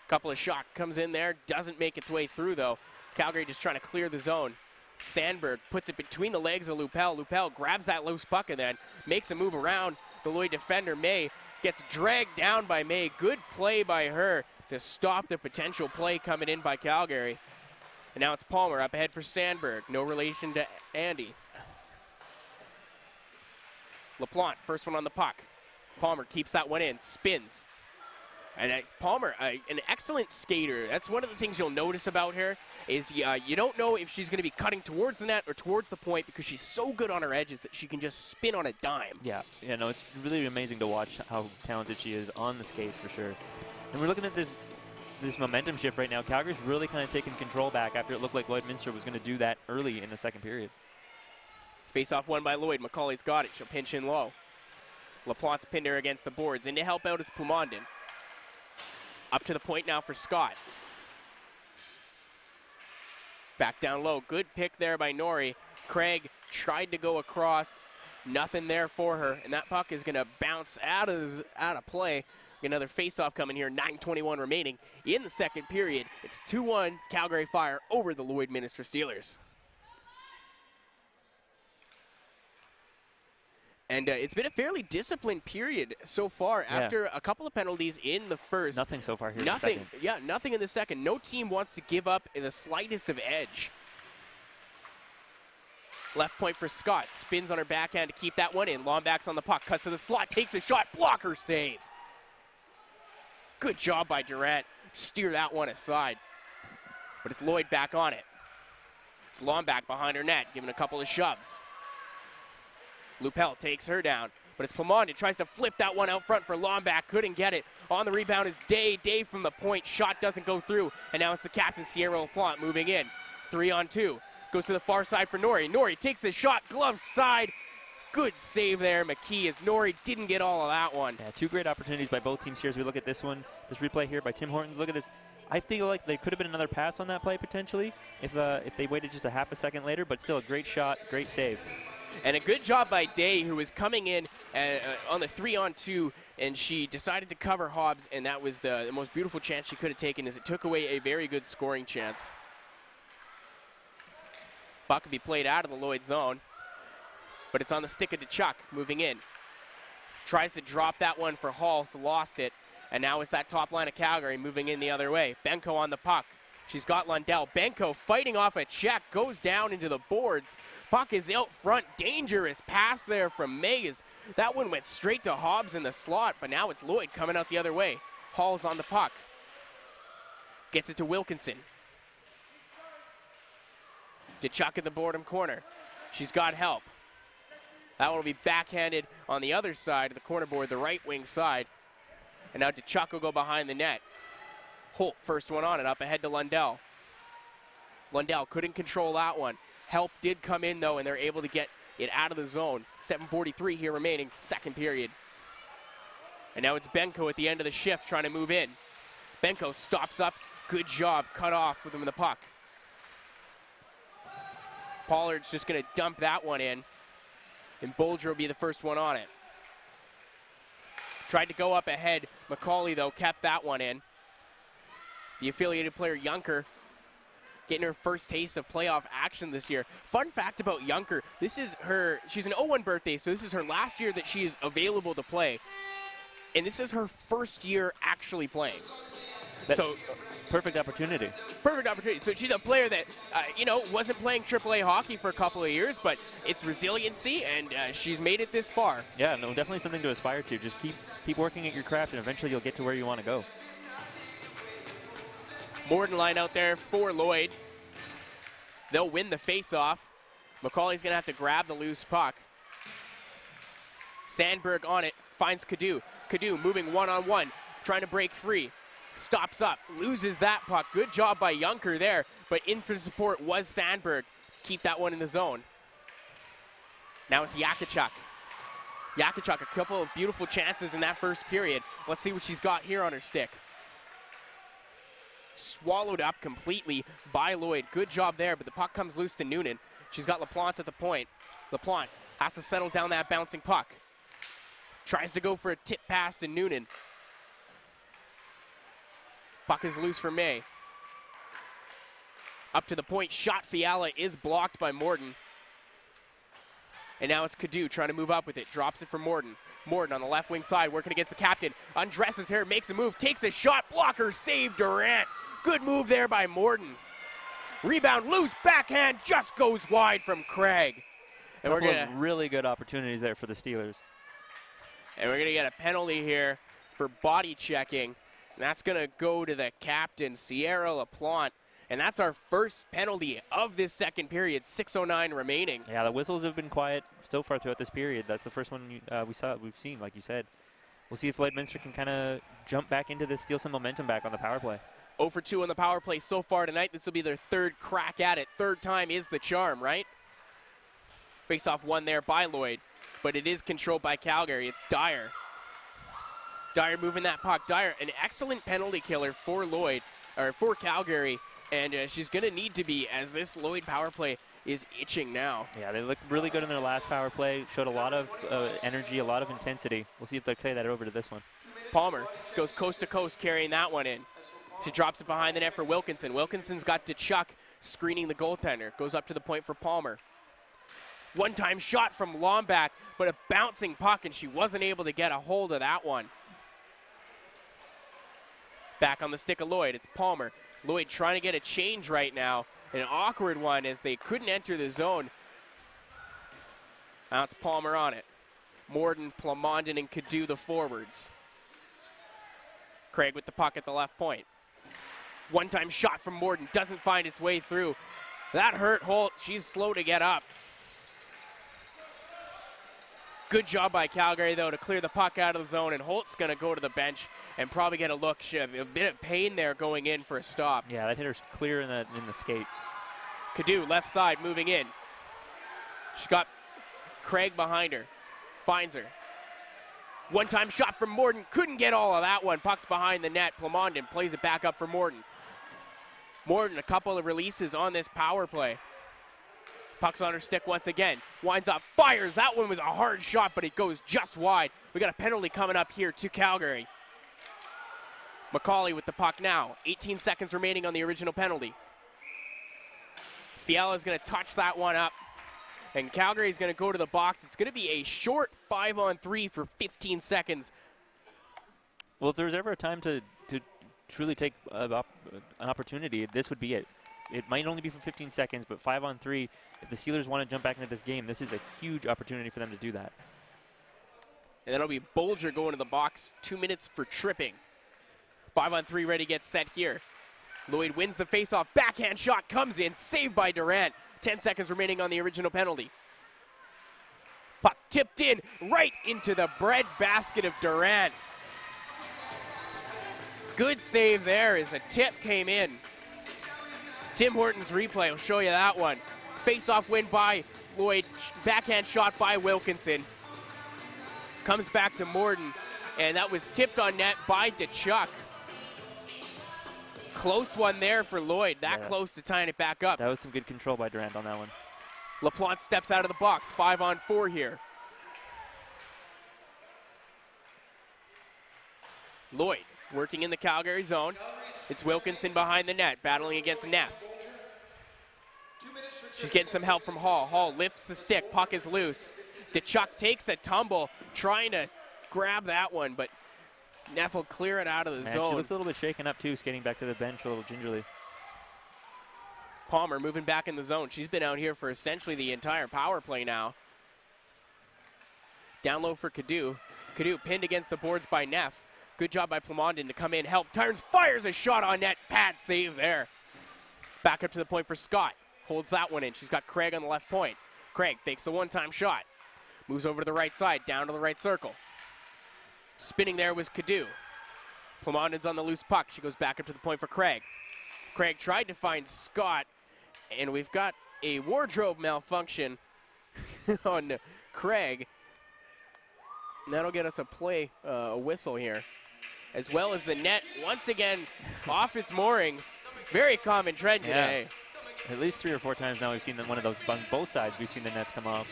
Couple of shot comes in there, doesn't make its way through though. Calgary just trying to clear the zone. Sandberg puts it between the legs of Lupel. Lupel grabs that loose puck and then makes a move around the Lloyd defender. May gets dragged down by May. Good play by her to stop the potential play coming in by Calgary. And now it's Palmer up ahead for Sandberg. No relation to Andy. LaPlante, first one on the puck. Palmer keeps that one in, spins. And Palmer, an excellent skater. That's one of the things you'll notice about her is you don't know if she's going to be cutting towards the net or towards the point because she's so good on her edges that she can just spin on a dime. Yeah, no, it's really amazing to watch how talented she is on the skates for sure. And we're looking at this momentum shift right now. Calgary's really kind of taking control back after it looked like Lloydminster was going to do that early in the second period. Face-off one by Lloyd. McCauley's got it. She'll pinch in low. LaPlante's pinned her against the boards. In to help out is Plumondon. Up to the point now for Scott. Back down low. Good pick there by Norrie. Craig tried to go across. Nothing there for her. And that puck is going to bounce out of play Another face-off coming here, 9:21 remaining in the second period. It's 2-1 Calgary Fire over the Lloydminster Steelers. And it's been a fairly disciplined period so far after a couple of penalties in the first. Nothing so far here Nothing, in the second. yeah, nothing in the second. No team wants to give up in the slightest of edge. Left point for Scott, spins on her backhand to keep that one in. Lombac's on the puck, cuts to the slot, takes a shot, blocker save. Good job by Durant, steer that one aside. But it's Lloyd back on it. It's Lombac behind her net, giving a couple of shoves. Lupel takes her down, but it's Plamondon tries to flip that one out front for Lombac, couldn't get it. On the rebound is Day. Day from the point, shot doesn't go through, and now it's the captain, Sierra LaPlante, moving in. 3-on-2, goes to the far side for Norrie. Norrie takes the shot, glove side. Good save there, McKee, as Norrie didn't get all of that one. Yeah, two great opportunities by both teams here as we look at this one. This replay here by Tim Hortons. Look at this. I feel like there could have been another pass on that play potentially if they waited just a half a second later, but still a great shot, great save. And a good job by Day, who was coming in on the 3-on-2, and she decided to cover Hobbs, and that was the most beautiful chance she could have taken, as it took away a very good scoring chance. Puck could be played out of the Lloyd zone, but it's on the stick of DeChuck, moving in. Tries to drop that one for Hall, so lost it, and now it's that top line of Calgary moving in the other way. Benko on the puck. She's got Lundell. Benko fighting off a check, goes down into the boards. Puck is out front. Dangerous pass there from Mays. That one went straight to Hobbs in the slot, but now it's Lloyd coming out the other way. Hall's on the puck. Gets it to Wilkinson. DeChuck in the boredom corner. She's got help. That one will be backhanded on the other side of the corner board, the right wing side. And now DeChuck will go behind the net. Holt, first one on it, up ahead to Lundell. Lundell couldn't control that one. Help did come in, though, and they're able to get it out of the zone. 7:43 here remaining, second period. And now it's Benko at the end of the shift trying to move in. Benko stops up. Good job. Cut off with him in the puck. Pollard's just going to dump that one in, and Bolger will be the first one on it. Tried to go up ahead. McCauley, though, kept that one in. The affiliated player, Junker, getting her first taste of playoff action this year. Fun fact about Junker, she's an 01 birthday, so this is her last year that she is available to play. And this is her first year actually playing. So perfect opportunity. Perfect opportunity. So she's a player that, wasn't playing AAA hockey for a couple of years, but it's resiliency, and she's made it this far. Yeah, no, definitely something to aspire to. Just keep working at your craft, and eventually you'll get to where you want to go. Morden line out there for Lloyd. They'll win the face-off. McCauley's going to have to grab the loose puck. Sandberg on it, finds Cadu. Cadu moving one-on-one, trying to break free. Stops up, loses that puck. Good job by Junker there, but in for support was Sandberg. Keep that one in the zone. Now it's Yakachuk. Yakachuk, a couple of beautiful chances in that first period. Let's see what she's got here on her stick. Swallowed up completely by Lloyd. Good job there, but the puck comes loose to Noonan. She's got LaPlante at the point. LaPlante has to settle down that bouncing puck. Tries to go for a tip pass to Noonan. Puck is loose for May. Up to the point, shot Fiala is blocked by Morden. And now it's Cadu trying to move up with it. Drops it for Morden. Morden on the left wing side, working against the captain. Undresses her, makes a move, takes a shot, blocker, save Durant. Good move there by Morden. Rebound, loose, backhand, just goes wide from Craig. And we're gonna really good opportunities there for the Steelers. And we're gonna get a penalty here for body checking. And that's gonna go to the captain, Sierra LaPlante. And that's our first penalty of this second period, 6:09 remaining. Yeah, the whistles have been quiet so far throughout this period. That's the first one we've seen, like you said. We'll see if Lloydminster can kind of jump back into this, steal some momentum back on the power play. 0 for 2 on the power play so far tonight. This will be their third crack at it. Third time is the charm, right? Face-off won there by Lloyd, but it is controlled by Calgary. It's Dyer. Dyer moving that puck. Dyer, an excellent penalty killer for Calgary. And she's going to need to be, as this Lloyd power play is itching now. Yeah, they looked really good in their last power play. Showed a lot of energy, a lot of intensity. We'll see if they carry that over to this one. Palmer goes coast to coast carrying that one in. She drops it behind the net for Wilkinson. Wilkinson's got DeChuck screening the goaltender. Goes up to the point for Palmer. One-time shot from Lomback, but a bouncing puck, and she wasn't able to get a hold of that one. Back on the stick of Lloyd, it's Palmer. Lloyd trying to get a change right now. An awkward one as they couldn't enter the zone. Now it's Palmer on it. Morden, Plamondon, and Cadu the forwards. Craig with the puck at the left point. One-time shot from Morden, doesn't find its way through. That hurt Holt, she's slow to get up. Good job by Calgary, though, to clear the puck out of the zone, and Holt's going to go to the bench and probably get a look. She had a bit of pain there going in for a stop. Yeah, that hit her clear in the skate. Cadu, left side, moving in. She's got Craig behind her. Finds her. One-time shot from Morden. Couldn't get all of that one. Puck's behind the net. Plamondon plays it back up for Morden. Morden, a couple of releases on this power play. Puck's on her stick once again. Winds up, fires. That one was a hard shot, but it goes just wide. We got a penalty coming up here to Calgary. McCauley with the puck now. 18 seconds remaining on the original penalty. Fiala's going to touch that one up. And Calgary's going to go to the box. It's going to be a short 5-on-3 for 15 seconds. Well, if there was ever a time to truly take an opportunity, this would be it. It might only be for 15 seconds, but 5-on-3, if the Steelers want to jump back into this game, this is a huge opportunity for them to do that. And then it'll be Bolger going to the box. 2 minutes for tripping. 5-on-3 ready to get set here. Lloyd wins the faceoff. Backhand shot comes in. Saved by Durant. 10 seconds remaining on the original penalty. Puck tipped in right into the bread basket of Durant. Good save there as a tip came in. Tim Horton's replay will show you that one. Face-off win by Lloyd. Backhand shot by Wilkinson. Comes back to Morden, and that was tipped on net by DeChuck. Close one there for Lloyd. That close to tying it back up. That was some good control by Durant on that one. LaPlante steps out of the box. 5-on-4 here. Lloyd working in the Calgary zone. It's Wilkinson behind the net, battling against Neff. She's getting some help from Hall. Hall lifts the stick. Puck is loose. DeChuck takes a tumble, trying to grab that one, but Neff will clear it out of the zone. She looks a little bit shaken up, too, skating back to the bench a little gingerly. Palmer moving back in the zone. She's been out here for essentially the entire power play now. Down low for Cadu. Cadu pinned against the boards by Neff. Good job by Plamondon to come in, help. Turns, fires a shot on net. Pad save there. Back up to the point for Scott. Holds that one in. She's got Craig on the left point. Craig fakes the one-time shot. Moves over to the right side, down to the right circle. Spinning there was Cadu. Plamondon's on the loose puck. She goes back up to the point for Craig. Craig tried to find Scott, and we've got a wardrobe malfunction on Craig. And that'll get us a whistle here. As well as the net, once again, off its moorings. Very common trend today. At least 3 or 4 times now we've seen one of those on both sides. We've seen the nets come off.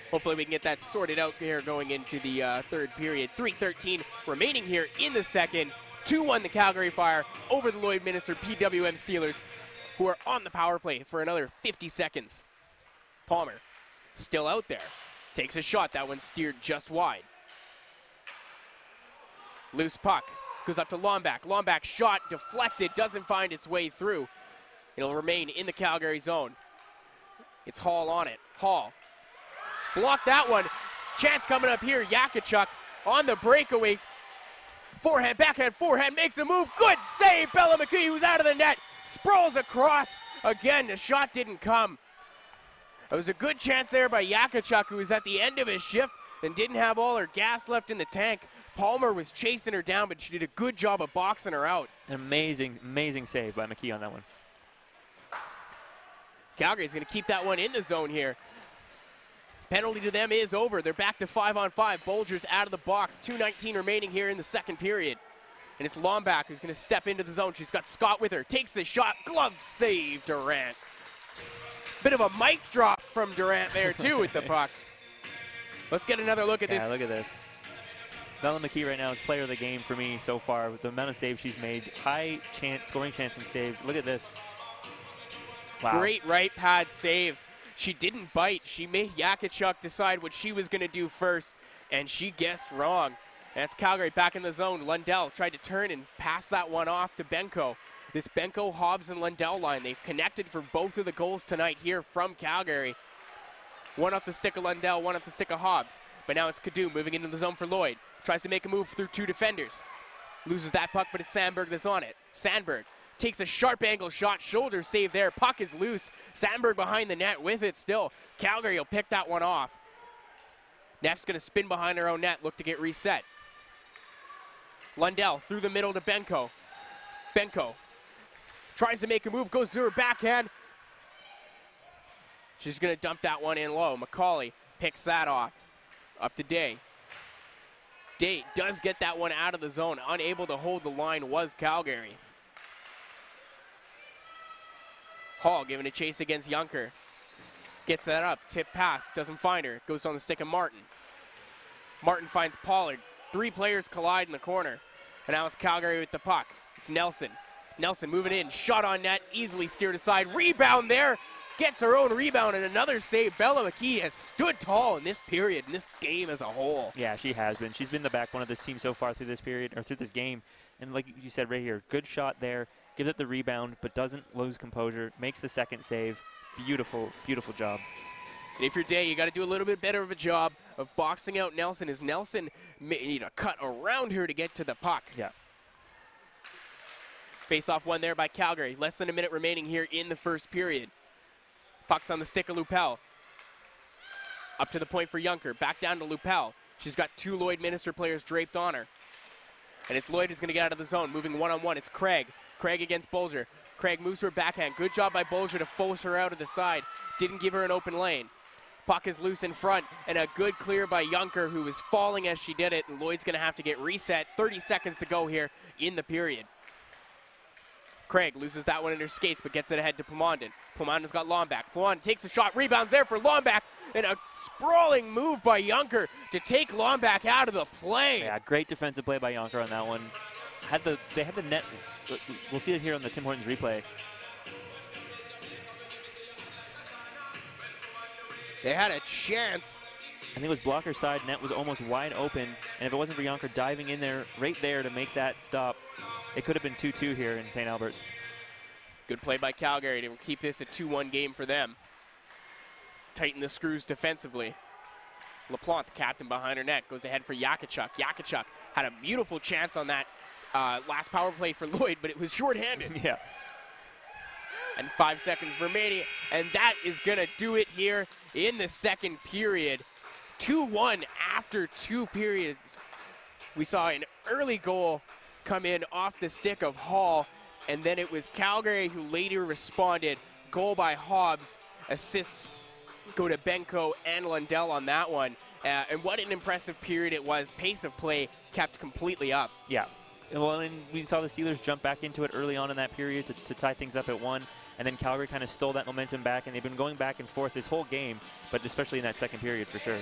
Hopefully we can get that sorted out here going into the third period. 3:13 remaining here in the second. 2-1 the Calgary Fire over the Lloydminster PWM Steelers, who are on the power play for another 50 seconds. Palmer still out there. Takes a shot. That one steered just wide. Loose puck. Goes up to Lomback. Lomback shot deflected. Doesn't find its way through. It'll remain in the Calgary zone. It's Hall on it. Hall. Blocked that one. Chance coming up here. Yakachuk on the breakaway. Forehand, backhand, forehand. Makes a move. Good save. Bella McKee, who's out of the net. Sprawls across. Again, the shot didn't come. It was a good chance there by Yakachuk, who was at the end of his shift and didn't have all her gas left in the tank. Palmer was chasing her down, but she did a good job of boxing her out. An amazing, amazing save by McKee on that one. Calgary's going to keep that one in the zone here. Penalty to them is over. They're back to 5-on-5. Bolger's out of the box. 2:19 remaining here in the second period. And it's Lomback who's going to step into the zone. She's got Scott with her. Takes the shot. Glove save, Durant. Bit of a mic drop from Durant there, too, with the puck. Let's get another look at this. Yeah, look at this. Bella McKee right now is player of the game for me so far with the amount of saves she's made. High chance, scoring chance and saves. Look at this. Wow. Great right pad save. She didn't bite. She made Yakachuk decide what she was going to do first, and she guessed wrong. That's Calgary back in the zone. Lundell tried to turn and pass that one off to Benko. This Benko, Hobbs, and Lundell line, they've connected for both of the goals tonight here from Calgary. One off the stick of Lundell, one off the stick of Hobbs. But now it's Kadoo moving into the zone for Lloyd. Tries to make a move through two defenders. Loses that puck, but it's Sandberg that's on it. Sandberg takes a sharp angle shot, shoulder save there. Puck is loose. Sandberg behind the net with it still. Calgary will pick that one off. Neff's going to spin behind her own net, look to get reset. Lundell through the middle to Benko. Benko tries to make a move, goes to her backhand. She's going to dump that one in low. McCauley picks that off. Up to Day. Day does get that one out of the zone. Unable to hold the line was Calgary. Hall giving a chase against Junker. Gets that up. Tip pass. Doesn't find her. Goes on the stick of Martin. Martin finds Pollard. Three players collide in the corner. And now it's Calgary with the puck. It's Nelson. Nelson moving in. Shot on net. Easily steered aside. Rebound there. Gets her own rebound and another save. Bella McKee has stood tall in this period, in this game as a whole. Yeah, she has been. She's been the backbone of this team so far through this period, or through this game. And like you said right here, good shot there. Gives it the rebound, but doesn't lose composure. Makes the second save. Beautiful, beautiful job. And if you're Day, you got to do a little bit better of a job of boxing out Nelson, as Nelson need a cut around her to get to the puck. Yeah. Face-off one there by Calgary. Less than a minute remaining here in the first period. Puck's on the stick of Lupel. Up to the point for Junker. Back down to Lupel. She's got two Lloydminster players draped on her. And it's Lloyd who's going to get out of the zone. Moving one-on-one. It's Craig. Craig against Bolger. Craig moves her backhand. Good job by Bolger to force her out of the side. Didn't give her an open lane. Puck is loose in front. And a good clear by Junker, who was falling as she did it. And Lloyd's going to have to get reset. 30 seconds to go here in the period. Craig loses that one in her skates, but gets it ahead to Plamondon. Plamonden's got Lombak. Plamondon takes a shot, rebounds there for Lombak, and a sprawling move by Junker to take Lombak out of the play. Yeah, great defensive play by Junker on that one. They had the net. We'll see it here on the Tim Hortons replay. They had a chance. I think it was blocker side. Net was almost wide open, and if it wasn't for Junker diving in there, right there to make that stop, it could have been 2-2 here in St. Albert. Good play by Calgary to keep this a 2-1 game for them. Tighten the screws defensively. LaPlante, the captain behind her net, goes ahead for Yakachuk. Yakachuk had a beautiful chance on that last power play for Lloyd, but it was shorthanded. Yeah. And 5 seconds remaining, and that is going to do it here in the second period. 2-1 after 2 periods. We saw an early goal come in off the stick of Hall, and then it was Calgary who later responded. Goal by Hobbs, assists go to Benko and Lundell on that one. And what an impressive period it was. Pace of play kept completely up. Yeah. Well, and we saw the Steelers jump back into it early on in that period to tie things up at 1. And then Calgary kind of stole that momentum back, and they've been going back and forth this whole game, but especially in that second period for sure.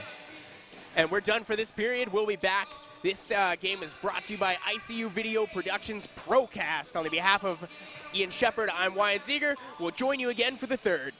And we're done for this period. We'll be back. This game is brought to you by ICU Video Productions Procast. On the behalf of Ian Shepard, I'm Wyatt Ziegler. We'll join you again for the third.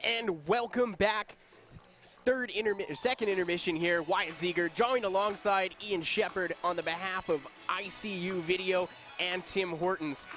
and welcome back. Second intermission here. Wyatt Ziegler joined alongside Ian Shepard on the behalf of ICU Video and Tim Hortons.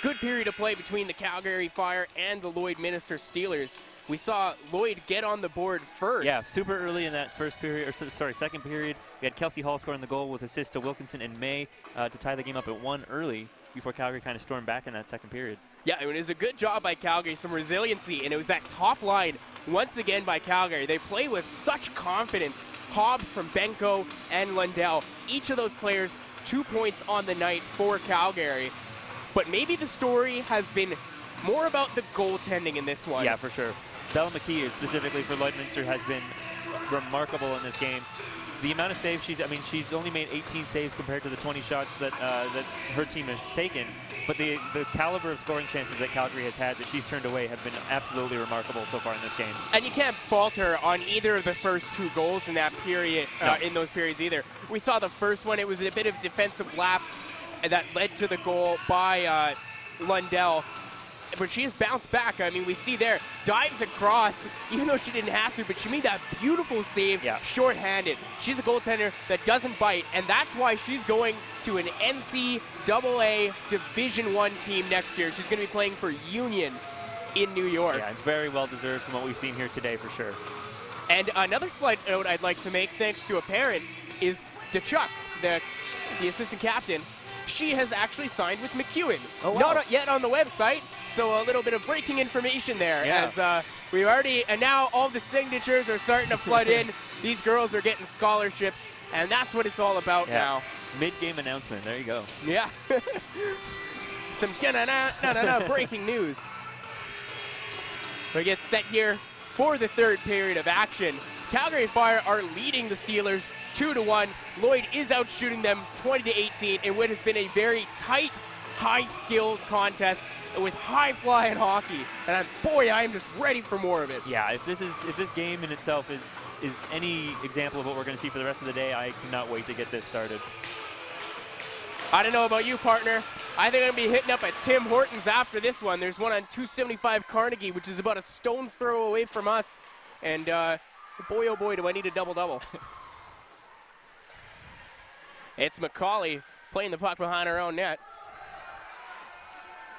Good period of play between the Calgary Fire and the Lloydminster Steelers. We saw Lloyd get on the board first. Yeah, super early in that first period, or sorry, second period. We had Kelsey Hall scoring the goal with assists to Wilkinson and May to tie the game up at 1 early before Calgary kind of stormed back in that second period. Yeah, I mean, it was a good job by Calgary, some resiliency, and it was that top line once again by Calgary. They play with such confidence. Hobbs from Benko and Lundell, each of those players 2 points on the night for Calgary. But maybe the story has been more about the goaltending in this one. Yeah, for sure. Bella McKee, specifically for Lloydminster, has been remarkable in this game. The amount of saves she's only made 18 saves compared to the 20 shots that her team has taken. But the caliber of scoring chances that Calgary has had that she's turned away have been absolutely remarkable so far in this game. And you can't fault her on either of the first 2 goals in that period, in those periods either. We saw the first one, it was a bit of defensive lapse that led to the goal by Lundell. But she has bounced back. I mean, we see there, dives across, even though she didn't have to, but she made that beautiful save, shorthanded. She's a goaltender that doesn't bite, and that's why she's going to an NCAA Division I team next year. She's going to be playing for Union in New York. Yeah, it's very well deserved from what we've seen here today, for sure. And another slight note I'd like to make, thanks to a parent, is DeChuck, the assistant captain. She has actually signed with McEwen. Oh, wow. Not yet on the website, so a little bit of breaking information there. As we already, and now all the signatures are starting to flood in. These girls are getting scholarships, and that's what it's all about now. Mid-game announcement, there you go. Yeah. Some breaking news. We get set here for the third period of action. Calgary Fire are leading the Steelers 2-1. Lloyd is out shooting them 20-18 in what has been a very tight, high-skilled contest with high-flying hockey. And boy, I am just ready for more of it. Yeah, if this game in itself is any example of what we're going to see for the rest of the day, I cannot wait to get this started. I don't know about you, partner. I think I'm going to be hitting up at Tim Hortons after this one. There's one on 275 Carnegie, which is about a stone's throw away from us. And boy, oh boy, do I need a double-double. It's McCauley playing the puck behind her own net.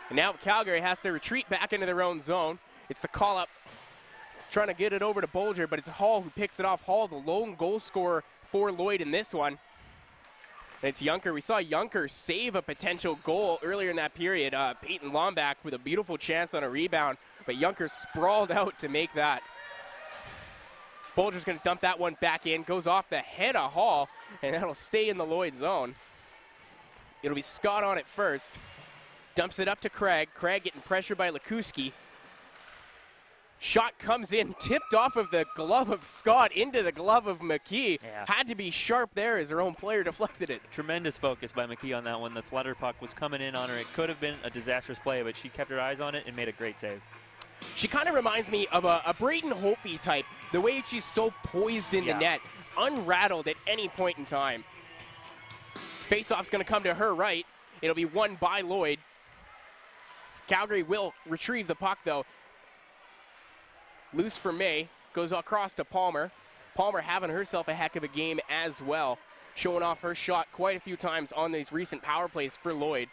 And now Calgary has to retreat back into their own zone. It's the call-up, trying to get it over to Bolger, but it's Hall who picks it off. Hall, the lone goal scorer for Lloyd in this one. And it's Junker. We saw Junker save a potential goal earlier in that period. Peyton Lombach with a beautiful chance on a rebound, but Junker sprawled out to make that. Bolger's going to dump that one back in, goes off the head of Hall, and that'll stay in the Lloyd zone. It'll be Scott on it first. Dumps it up to Craig. Craig getting pressured by Likuski. Shot comes in, tipped off of the glove of Scott into the glove of McKee. Yeah. Had to be sharp there as her own player deflected it. Tremendous focus by McKee on that one. The flutter puck was coming in on her. It could have been a disastrous play, but she kept her eyes on it and made a great save. She kind of reminds me of a Braden Holtby type, the way she's so poised in the net, unrattled at any point in time. Faceoff's going to come to her right. It'll be won by Lloyd. Calgary will retrieve the puck, though. Loose for May, goes across to Palmer. Palmer having herself a heck of a game as well, showing off her shot quite a few times on these recent power plays for Lloyd.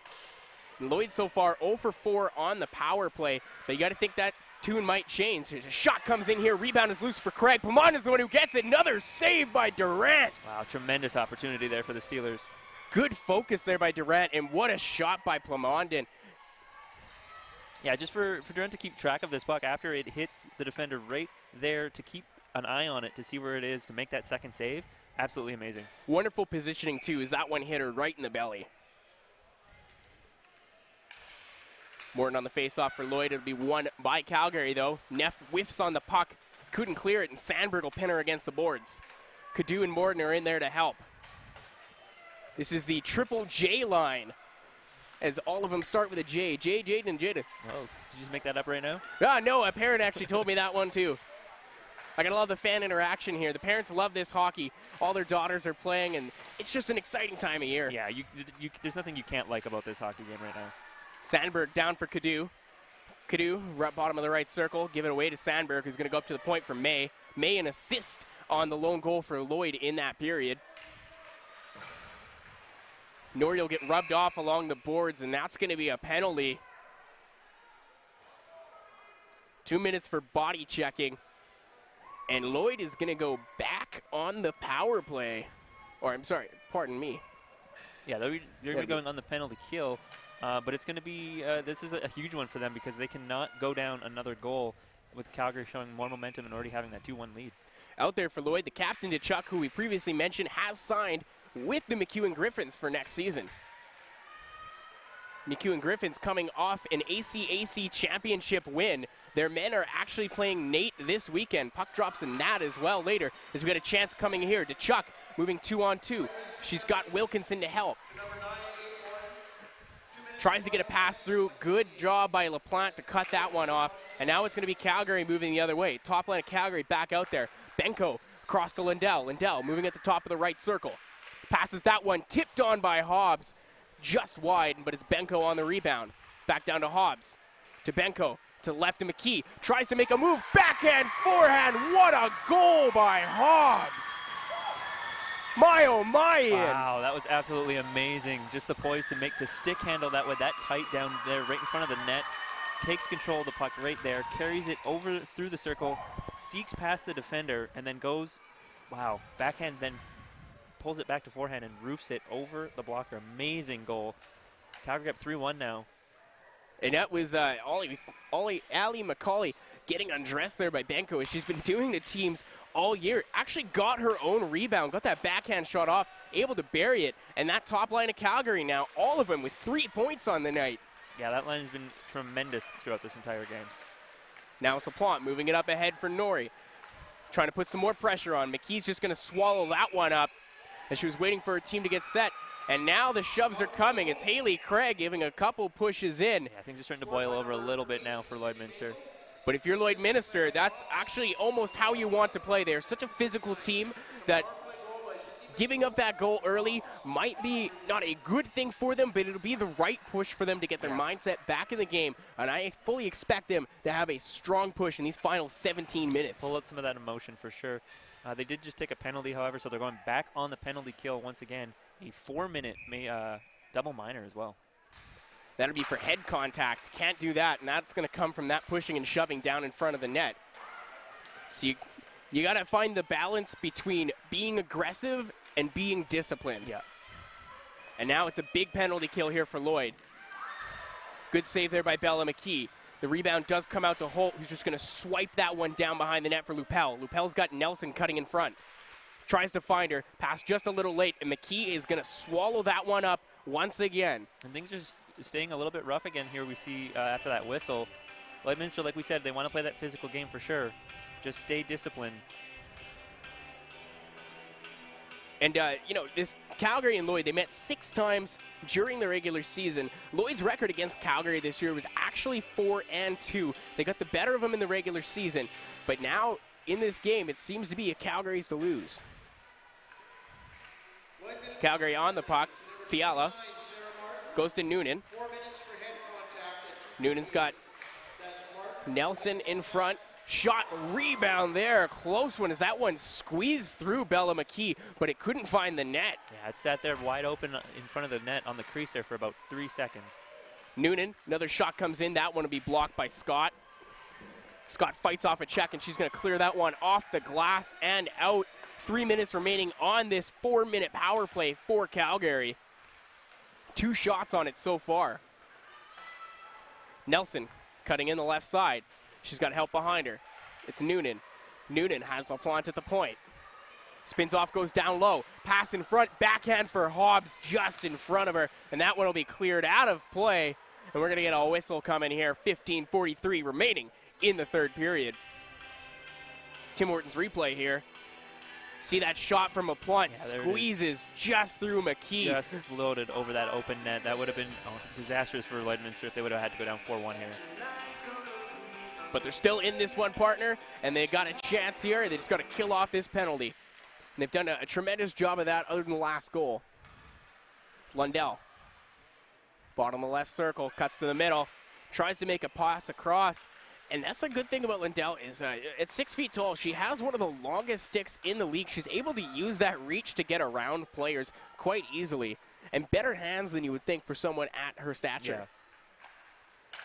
Lloyd so far 0 for 4 on the power play, but you got to think that tune might change. A shot comes in here, rebound is loose for Craig. Plamondon is the one who gets it. Another save by Durant. Wow, tremendous opportunity there for the Steelers. Good focus there by Durant, and what a shot by Plamondon. Yeah, just for Durant to keep track of this puck after it hits the defender right there, to keep an eye on it, to see where it is, to make that second save, absolutely amazing. Wonderful positioning, too, as that one hit her right in the belly. Morton on the faceoff for Lloyd. It'll be won by Calgary, though. Neff whiffs on the puck. Couldn't clear it, and Sandberg will pin her against the boards. Cadu and Morton are in there to help. This is the Triple J line, as all of them start with a J. J, Jaden, and Jaden. Oh, did you just make that up right now? No, a parent actually told me that one, too. I gotta love the fan interaction here. The parents love this hockey. All their daughters are playing, and it's just an exciting time of year. Yeah, there's nothing you can't like about this hockey game right now. Sandberg down for Cadu. Kadu, bottom of the right circle, give it away to Sandberg, who's going to go up to the point for May. May an assist on the lone goal for Lloyd in that period. Norrie will get rubbed off along the boards, and that's going to be a penalty. 2 minutes for body checking. And Lloyd is going to go back on the power play. Or, I'm sorry, pardon me. Yeah, they're going to be going on the penalty kill. But it's going to be, this is a huge one for them because they cannot go down another goal with Calgary showing more momentum and already having that 2-1 lead. Out there for Lloyd, the captain to Chuck, who we previously mentioned, has signed with the McEwen Griffins for next season. McEwen Griffins coming off an ACAC championship win. Their men are actually playing Nate this weekend. Puck drops in that as well later as we got a chance coming here to Chuck, moving 2-on-2. She's got Wilkinson to help. Tries to get a pass through. Good job by LaPlante to cut that one off. And now it's going to be Calgary moving the other way. Top line of Calgary back out there. Benko across to Lindell. Lindell moving at the top of the right circle. Passes that one, tipped on by Hobbs. Just wide, but it's Benko on the rebound. Back down to Hobbs. To Benko. To left to McKee. Tries to make a move. Backhand, forehand. What a goal by Hobbs. My oh my. Wow, that was absolutely amazing. Just the poise to stick handle that with that tight down there right in front of the net. Takes control of the puck right there. Carries it over through the circle. Dekes past the defender and then goes, wow, backhand, then pulls it back to forehand and roofs it over the blocker. Amazing goal. Calgary up 3-1 now. And that was Allie McCauley getting undressed there by Benko, as she's been doing to teams all year. Actually got her own rebound, got that backhand shot off, able to bury it. And that top line of Calgary now, all of them with 3 points on the night. Yeah, that line has been tremendous throughout this entire game. Now it's LaPlante moving it up ahead for Norrie. Trying to put some more pressure on. McKee's just going to swallow that one up as she was waiting for her team to get set. And now the shoves are coming. It's Haley Craig giving a couple pushes in. Yeah, things are starting to boil over a little bit now for Lloydminster. But if you're Lloydminster, that's actually almost how you want to play. They're such a physical team that giving up that goal early might be not a good thing for them, but it'll be the right push for them to get their mindset back in the game. And I fully expect them to have a strong push in these final 17 minutes. Pull out some of that emotion for sure. They did just take a penalty, however, so they're going back on the penalty kill once again. A 4-minute double minor as well. That'll be for head contact. Can't do that, and that's going to come from that pushing and shoving down in front of the net. So you got to find the balance between being aggressive and being disciplined. Yeah. And now it's a big penalty kill here for Lloyd. Good save there by Bella McKee. The rebound does come out to Holt, who's just going to swipe that one down behind the net for Lupel. Lupel's got Nelson cutting in front. Tries to find her, pass just a little late, and McKee is going to swallow that one up once again. And things are staying a little bit rough again here. We see after that whistle. Lloydminster, like we said, they want to play that physical game for sure. Just stay disciplined. And, you know, this Calgary and Lloyd, they met 6 times during the regular season. Lloyd's record against Calgary this year was actually 4-2. They got the better of them in the regular season. But now, in this game, it seems to be a Calgary's to lose. Calgary on the puck. Fiala goes to Noonan. Noonan's got Nelson in front. Shot, rebound there. Close one as that one squeezed through Bella McKee, but it couldn't find the net. Yeah, it sat there wide open in front of the net on the crease there for about 3 seconds. Noonan, another shot comes in. That one will be blocked by Scott. Scott fights off a check, and she's going to clear that one off the glass and out. 3 minutes remaining on this 4-minute power play for Calgary. 2 shots on it so far. Nelson cutting in the left side. She's got help behind her. It's Noonan. Noonan has LaPlante at the point. Spins off, goes down low. Pass in front, backhand for Hobbs just in front of her. And that one will be cleared out of play. And we're going to get a whistle coming here. 15:43 remaining in the third period. Tim Hortons replay here. See that shot from LaPlante, squeezes just through McKee. Just floated over that open net. That would have been disastrous for Lloydminster if they would have had to go down 4-1 here. But they're still in this one, partner, and they got a chance here. They just got to kill off this penalty. And they've done a tremendous job of that other than the last goal. It's Lundell. Bottom of the left circle, cuts to the middle. tries to make a pass across. And that's a good thing about Lindell is at 6 feet tall, she has one of the longest sticks in the league. She's able to use that reach to get around players quite easily. And better hands than you would think for someone at her stature. Yeah.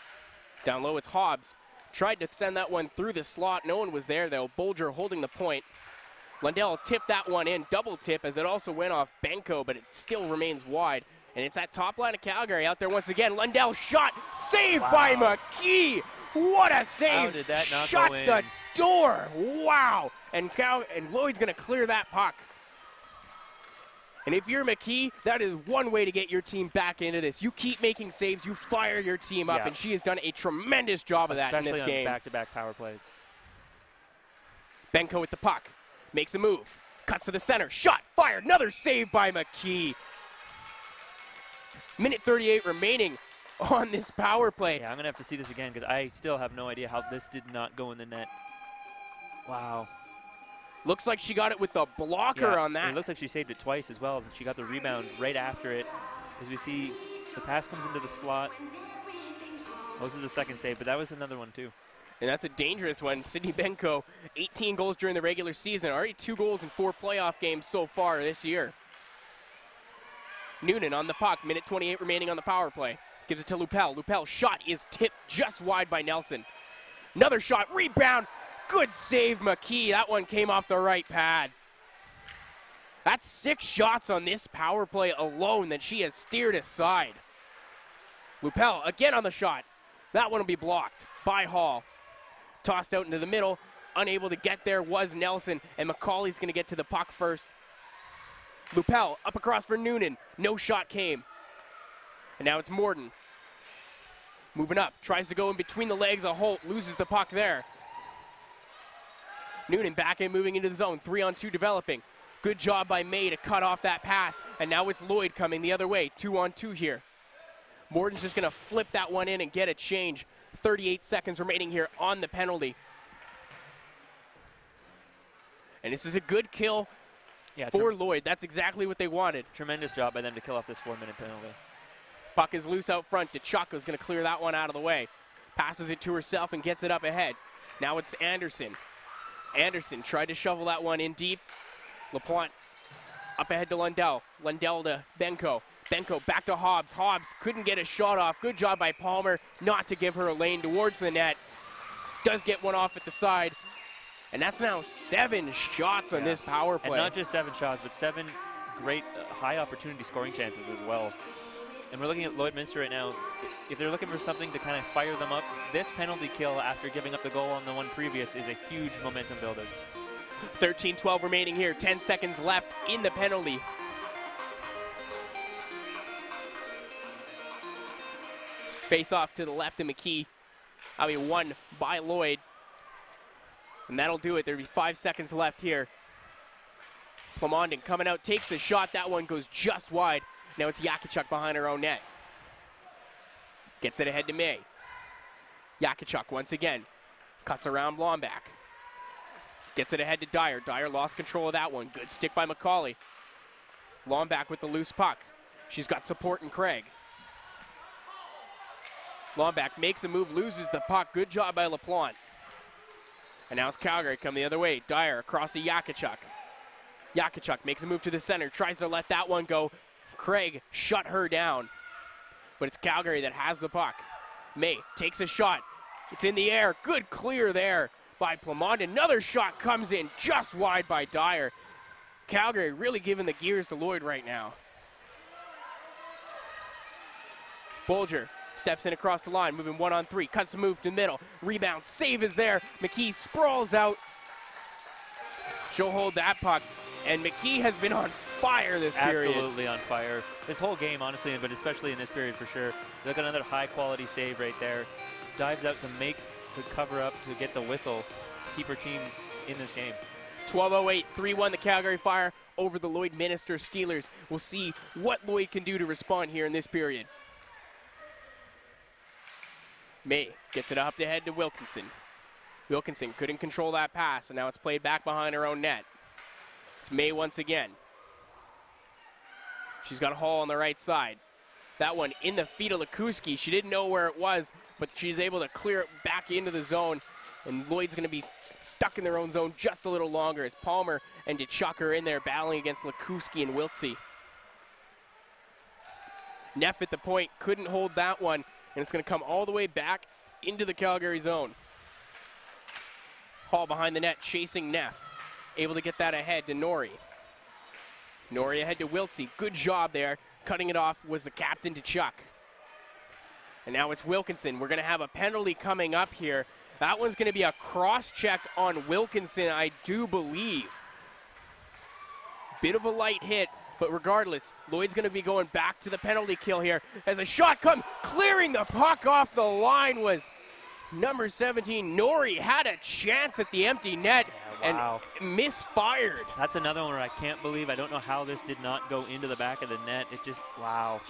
Down low, it's Hobbs. Tried to send that one through the slot. No one was there, though. Bolger holding the point. Lundell tipped that one in, double tip, as it also went off Benko, but it still remains wide. And it's that top line of Calgary out there once again. Lundell shot, saved by McKee. What a save! How did that not Shut go in? the door. Wow! And Lloyd's going to clear that puck. And if you're McKee, that is one way to get your team back into this. You keep making saves, you fire your team up, and she has done a tremendous job of that in this game. Especially on back-to-back power plays. Benko with the puck, makes a move, cuts to the center, shot, fired, another save by McKee. Minute 38 remaining on this power play. Yeah, I'm going to have to see this again because I still have no idea how this did not go in the net. Wow. Looks like she got it with the blocker on that. It looks like she saved it twice as well. She got the rebound right after it. As we see, the pass comes into the slot. Well, this is the second save, but that was another one too. And that's a dangerous one. Sydney Benko, 18 goals during the regular season. Already 2 goals in 4 playoff games so far this year. Noonan on the puck. Minute 28 remaining on the power play. Gives it to Lupel. Lupel shot is tipped just wide by Nelson. Another shot, rebound. Good save, McKee. That one came off the right pad. That's 6 shots on this power play alone that she has steered aside. Lupel again on the shot. That one will be blocked by Hall. Tossed out into the middle. Unable to get there was Nelson, and McCauley's going to get to the puck first. Lupel up across for Noonan. No shot came. And now it's Morden. Moving up. Tries to go in between the legs of Holt. Loses the puck there. Noonan back in, moving into the zone. 3-on-2 developing. Good job by May to cut off that pass. And now it's Lloyd coming the other way. 2-on-2 here. Morton's just going to flip that one in and get a change. 38 seconds remaining here on the penalty. And this is a good kill for Lloyd. That's exactly what they wanted. Tremendous job by them to kill off this 4-minute penalty. Puck is loose out front. DeChucko's going to clear that one out of the way. Passes it to herself and gets it up ahead. Now it's Anderson. Anderson tried to shovel that one in deep. LaPlante up ahead to Lundell. Lundell to Benko. Benko back to Hobbs. Hobbs couldn't get a shot off. Good job by Palmer not to give her a lane towards the net. Does get one off at the side. And that's now 7 shots on this power play. And not just 7 shots, but 7 great high opportunity scoring chances as well. And we're looking at Lloydminster right now. If they're looking for something to kind of fire them up, this penalty kill after giving up the goal on the one previous is a huge momentum builder. 13-12 remaining here. 10 seconds left in the penalty. Face off to the left of McKee. That'll be won by Lloyd. And that'll do it. There'll be 5 seconds left here. Plamondon coming out, takes the shot. That one goes just wide. Now it's Yakichuk behind her own net. Gets it ahead to May. Yakichuk once again. Cuts around Blomback. Gets it ahead to Dyer. Dyer lost control of that one. Good stick by McCauley. Blomback with the loose puck. She's got support in Craig. Blomback makes a move, loses the puck. Good job by LaPlante. And now it's Calgary come the other way. Dyer across to Yakichuk. Yakichuk makes a move to the center. Tries to let that one go. Craig shut her down. But it's Calgary that has the puck. May takes a shot. It's in the air. Good clear there by Plamond. Another shot comes in just wide by Dyer. Calgary really giving the gears to Lloyd right now. Bolger steps in across the line, moving 1-on-3. Cuts the move to the middle. Rebound. Save is there. McKee sprawls out. She'll hold that puck. And McKee has been on fire this period. Absolutely on fire. This whole game, honestly, but especially in this period for sure. Look at another high-quality save right there. Dives out to make the cover-up to get the whistle, keep her team in this game. 12:08, 3-1 the Calgary Fire over the Lloydminster Steelers. We'll see what Lloyd can do to respond here in this period. May gets it up the head to Wilkinson. Wilkinson couldn't control that pass, and now it's played back behind her own net. It's May once again. She's got Hall on the right side. That one in the feet of Lekuski. She didn't know where it was, but she's able to clear it back into the zone. And Lloyd's going to be stuck in their own zone just a little longer as Palmer and DeChuck are in there battling against Lekuski and Wiltsey. Neff at the point, couldn't hold that one, and it's going to come all the way back into the Calgary zone. Hall behind the net, chasing Neff. Able to get that ahead to Norrie. Norrie ahead to Wiltsey. Good job there. Cutting it off was the captain, DeChuck. And now it's Wilkinson. We're going to have a penalty coming up here. That one's going to be a cross-check on Wilkinson, I do believe. Bit of a light hit, but regardless, Lloyd's going to be going back to the penalty kill here. As a shot comes, clearing the puck off the line was number 17. Norrie had a chance at the empty net and misfired. That's another one where I can't believe, I don't know how this did not go into the back of the net. It just, wow.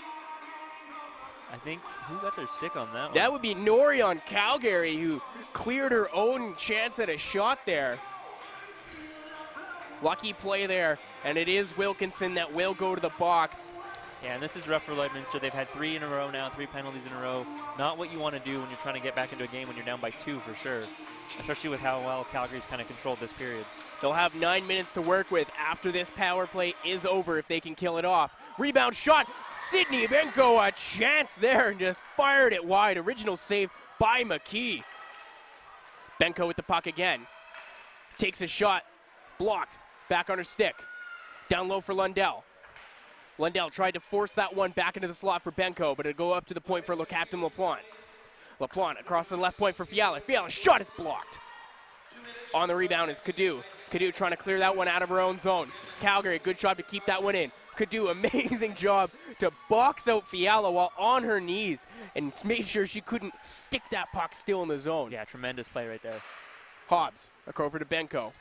I think, who got their stick on that one? That would be Norrie on Calgary, who cleared her own chance at a shot there. Lucky play there, and it is Wilkinson that will go to the box. Yeah, and this is rough for Lloydminster. They've had 3 in a row now, 3 penalties in a row. Not what you want to do when you're trying to get back into a game when you're down by 2 for sure, especially with how well Calgary's kind of controlled this period. They'll have 9 minutes to work with after this power play is over if they can kill it off. Rebound shot, Sydney Benko, a chance there and just fired it wide. Original save by McKee. Benko with the puck again. Takes a shot, blocked, back on her stick. Down low for Lundell. Lundell tried to force that one back into the slot for Benko, but it'll go up to the point for Captain LaPlante. LaPlante across the left point for Fiala. Fiala's shot is blocked. On the rebound is Cadu. Cadu trying to clear that one out of her own zone. Calgary, good job to keep that one in. Cadu, amazing job to box out Fiala while on her knees and made sure she couldn't stick that puck still in the zone. Yeah, tremendous play right there. Hobbs, over to Benko.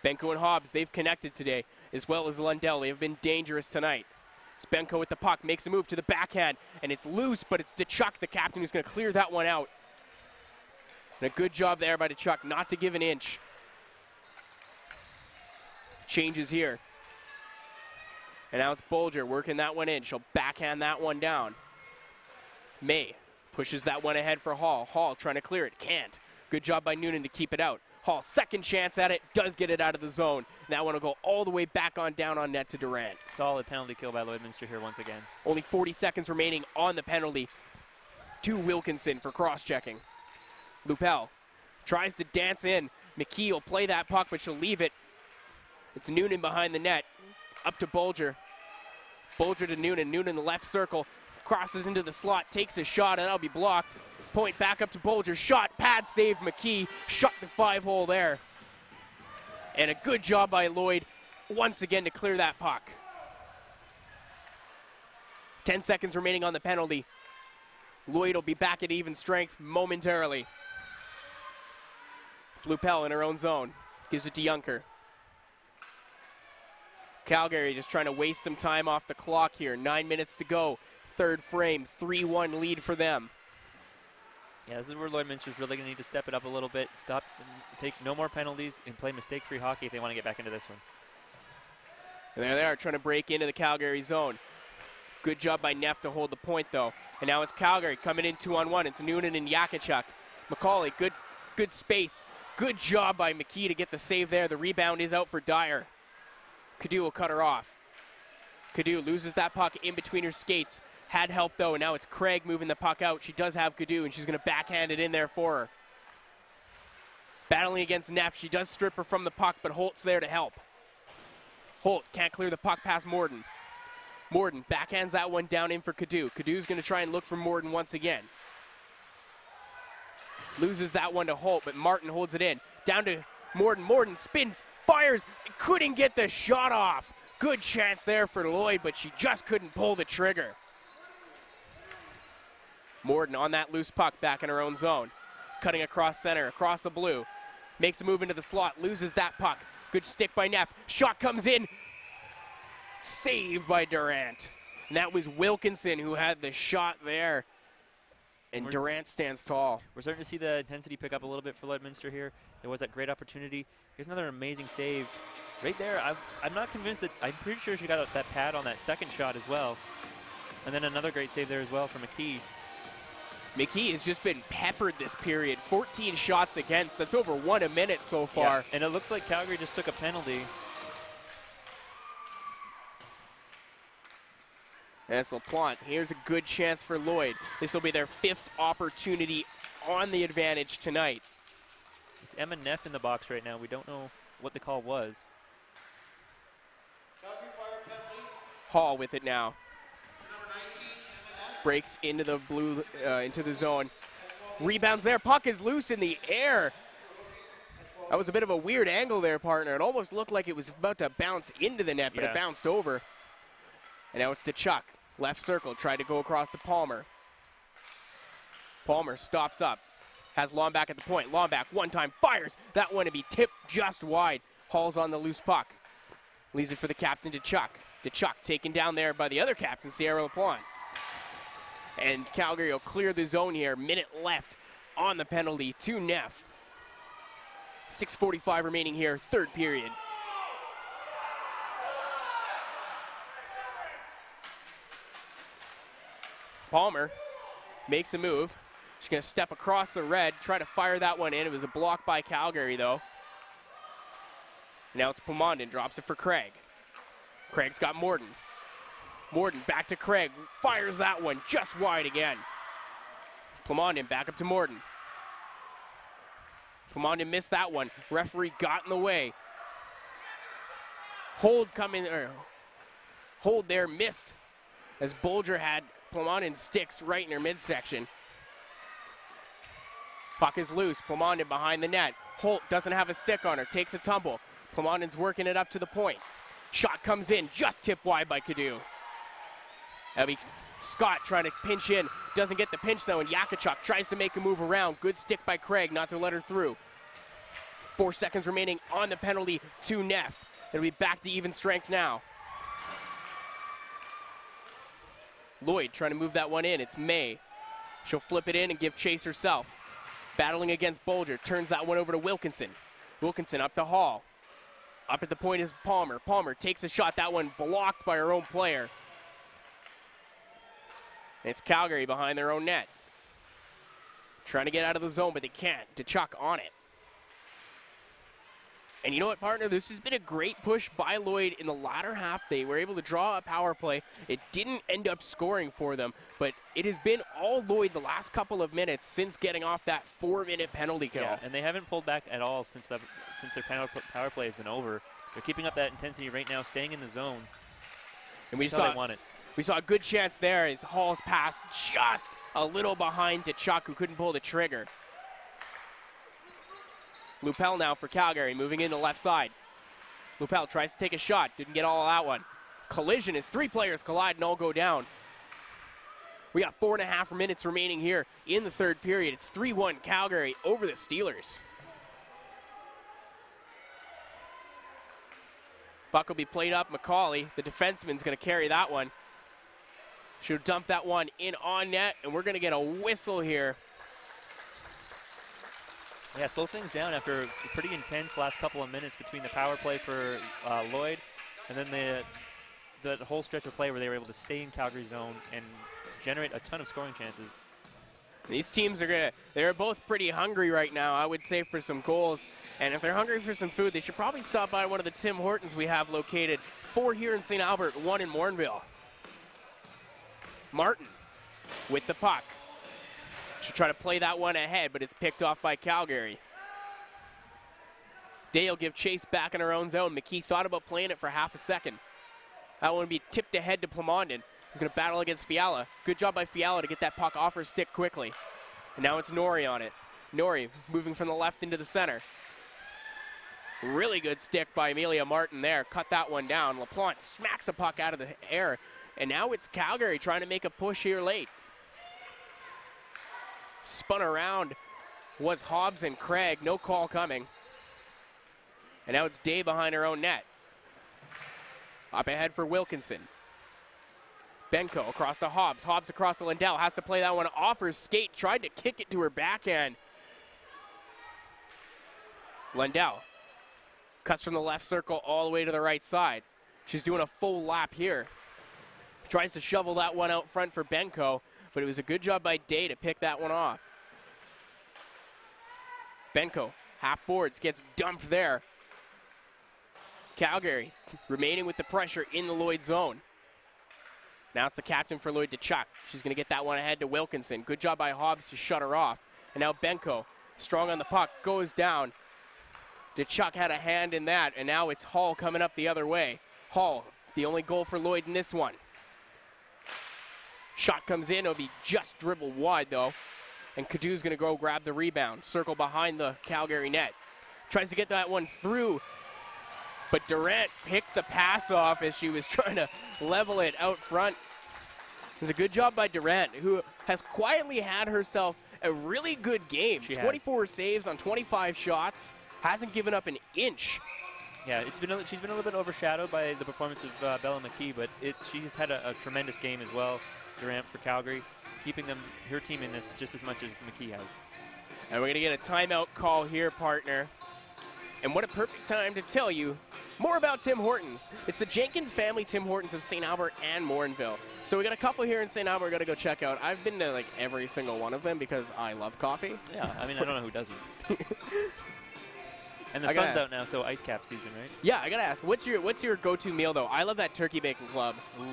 Benko and Hobbs, they've connected today, as well as Lundell. They have been dangerous tonight. It's Benko with the puck, makes a move to the backhand, and it's loose, but it's DeChuck, the captain, who's going to clear that one out. And a good job there by DeChuck not to give an inch. Changes here. And now it's Bolger working that one in. She'll backhand that one down. May pushes that one ahead for Hall. Hall trying to clear it, can't. Good job by Noonan to keep it out. Hall, second chance at it, does get it out of the zone. And that one will go all the way back on down on net to Durant. Solid penalty kill by Lloydminster here once again. Only 40 seconds remaining on the penalty to Wilkinson for cross-checking. Lupel tries to dance in. McKee will play that puck, but she'll leave it. It's Noonan behind the net. Up to Bolger. Bolger to Noonan. Noonan in the left circle. Crosses into the slot. Takes a shot, and that'll be blocked. Point back up to Bolger. Shot, pad save McKee. Shot the 5-hole there. And a good job by Lloyd once again to clear that puck. 10 seconds remaining on the penalty. Lloyd will be back at even strength momentarily. It's Lupel in her own zone. Gives it to Junker. Calgary just trying to waste some time off the clock here. 9 minutes to go. Third frame, 3-1 lead for them. Yeah, this is where Lloydminster's really going to need to step it up a little bit. Stop, take no more penalties, and play mistake-free hockey if they want to get back into this one. And there they are trying to break into the Calgary zone. Good job by Neff to hold the point, though. And now it's Calgary coming in 2-on-1. It's Noonan and Yakachuk. McCauley, good space. Good job by McKee to get the save there. The rebound is out for Dyer. Cadu will cut her off. Cadu loses that puck in between her skates. Had help, though, and now it's Craig moving the puck out. She does have Cadu, and she's going to backhand it in there for her. Battling against Neff. She does strip her from the puck, but Holt's there to help. Holt can't clear the puck past Morden. Morden backhands that one down in for Cadu. Cadu's going to try and look for Morden once again. Loses that one to Holt, but Martin holds it in. Down to Morden. Morden spins, fires, couldn't get the shot off. Good chance there for Lloyd, but she just couldn't pull the trigger. Morden on that loose puck back in her own zone. Cutting across center, across the blue. Makes a move into the slot, loses that puck. Good stick by Neff. Shot comes in. Saved by Durant. And that was Wilkinson who had the shot there. And Durant stands tall. We're starting to see the intensity pick up a little bit for Lloydminster here. There was that great opportunity. Here's another amazing save. Right there, I'm not convinced that, I'm pretty sure she got that pad on that second shot as well. And then another great save there as well from McKee. McKee has just been peppered this period. 14 shots against. That's over 1 a minute so far. Yeah. And it looks like Calgary just took a penalty. That's LaPlante. Here's a good chance for Lloyd. This will be their 5th opportunity on the advantage tonight. It's Emma Neff in the box right now. We don't know what the call was. Hall with it now. Breaks into the blue, into the zone. Rebounds there. Puck is loose in the air. That was a bit of a weird angle there, partner. It almost looked like it was about to bounce into the net, but it bounced over. And now it's to Chuck. Left circle, tried to go across to Palmer. Palmer stops up. Has Lomback at the point. Lomback one time fires. That one to be tipped just wide. Hall's on the loose puck. Leaves it for the captain to Chuck. To Chuck, taken down there by the other captain, Sierra LaPlante. And Calgary will clear the zone here. Minute left on the penalty to Neff. 6:45 remaining here, 3rd period. Palmer makes a move. She's going to step across the red, try to fire that one in. It was a block by Calgary, though. Now it's Plamondon, drops it for Craig. Craig's got Morden. Morden back to Craig, fires that one just wide again. Plamondon back up to Morden. Plamondon missed that one. Referee got in the way. Hold there, missed as Bolger had Plamondon sticks right in her midsection. Puck is loose. Plamondon behind the net. Holt doesn't have a stick on her. Takes a tumble. Plamondon's working it up to the point. Shot comes in. Just tipped wide by Cadu. That'll be Scott trying to pinch in. Doesn't get the pinch though. And Yakachuk tries to make a move around. Good stick by Craig not to let her through. 4 seconds remaining on the penalty to Neff. It'll be back to even strength now. Lloyd trying to move that one in. It's May. She'll flip it in and give chase herself. Battling against Bolger. Turns that one over to Wilkinson. Wilkinson up to Hall. Up at the point is Palmer. Palmer takes a shot. That one blocked by her own player. And it's Calgary behind their own net. Trying to get out of the zone, but they can't. DeChuck on it. And you know what, partner? This has been a great push by Lloyd in the latter half. They were able to draw a power play. It didn't end up scoring for them, but it has been all Lloyd the last couple of minutes since getting off that 4-minute penalty kill. Yeah, and they haven't pulled back at all since their power play has been over. They're keeping up that intensity right now, staying in the zone. And we That's how they want it. We saw a good chance there as Hall's pass just a little behind DeChuck, who couldn't pull the trigger. Lupel now for Calgary, moving into left side. Lupel tries to take a shot, didn't get all of that one. Collision as 3 players collide and all go down. We got 4.5 minutes remaining here in the 3rd period. It's 3-1 Calgary over the Steelers. Puck will be played up. McCauley, the defenseman's going to carry that one. Should dump that one in on net, and we're going to get a whistle here. Yeah, slow things down after a pretty intense last couple of minutes between the power play for Lloyd and then the whole stretch of play where they were able to stay in Calgary's zone and generate a ton of scoring chances. These teams they're both pretty hungry right now, I would say, for some goals. And if they're hungry for some food, they should probably stop by one of the Tim Hortons we have located. 4 here in St. Albert, 1 in Morinville. Martin with the puck. Should try to play that one ahead, but it's picked off by Calgary. Day will give chase back in her own zone. McKee thought about playing it for half a second. That one would be tipped ahead to Plamondon. He's going to battle against Fiala. Good job by Fiala to get that puck off her stick quickly. And now it's Nori on it. Nori moving from the left into the center. Really good stick by Amelia Martin there. Cut that one down. LaPlante smacks the puck out of the air. And now it's Calgary trying to make a push here late. Spun around was Hobbs and Craig. No call coming. And now it's Day behind her own net. Up ahead for Wilkinson. Benko across to Hobbs. Hobbs across to Lindell. Has to play that one off her skate. Tried to kick it to her backhand. Lindell cuts from the left circle all the way to the right side. She's doing a full lap here. Tries to shovel that one out front for Benko, but it was a good job by Day to pick that one off. Benko, half boards, gets dumped there. Calgary remaining with the pressure in the Lloyd zone. Now it's the captain for Lloyd, Chuck. She's going to get that one ahead to Wilkinson. Good job by Hobbs to shut her off. And now Benko, strong on the puck, goes down. Chuck had a hand in that, and now it's Hall coming up the other way. Hall, the only goal for Lloyd in this one. Shot comes in, it'll be just dribbled wide though. And Cadou's gonna go grab the rebound. Circle behind the Calgary net. Tries to get that one through, but Durant picked the pass off as she was trying to level it out front. It was a good job by Durant, who has quietly had herself a really good game. She 24 saves on 25 shots. Hasn't given up an inch. Yeah, she's been a little bit overshadowed by the performance of Bella McKee, but she's had a tremendous game as well, Durant, for Calgary, keeping her team in this just as much as McKee has. And we're going to get a timeout call here, partner. And what a perfect time to tell you more about Tim Hortons. It's the Jenkins family Tim Hortons of St. Albert and Morinville. So we got a couple here in St. Albert we're going to go check out. I've been to like every single one of them because I love coffee. Yeah, I mean, I don't know who doesn't. And the sun's out now, so ice cap season, right? Yeah, I gotta ask, what's your go-to meal though? I love that turkey bacon club. Ooh.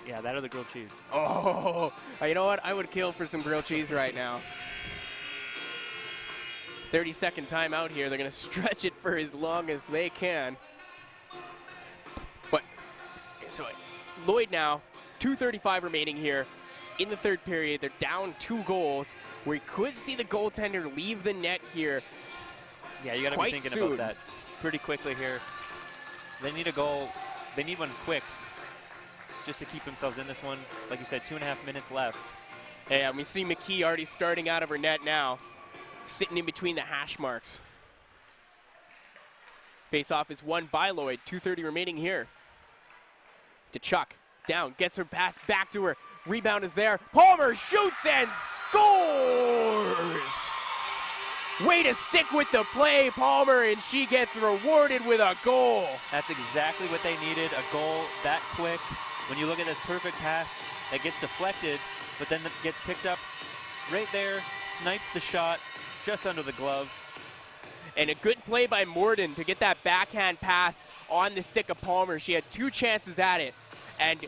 Yeah, that or the grilled cheese. Oh, you know what? I would kill for some grilled cheese right now. 30-second timeout here. They're gonna stretch it for as long as they can. But so Lloyd now, 2:35 remaining here in the third period. They're down 2 goals. We could see the goaltender leave the net here. Yeah, you got to be thinking about that pretty quickly here. They need a goal. They need one quick just to keep themselves in this one. Like you said, 2.5 minutes left. Yeah, and we see McKee already starting out of her net now, sitting in between the hash marks. Face-off is won by Lloyd. 2:30 remaining here. Chuck down, gets her pass back to her. Rebound is there. Palmer shoots and scores! Way to stick with the play, Palmer, and she gets rewarded with a goal. That's exactly what they needed, a goal that quick. When you look at this perfect pass that gets deflected, but then gets picked up right there, snipes the shot just under the glove. And a good play by Morden to get that backhand pass on the stick of Palmer. She had 2 chances at it. And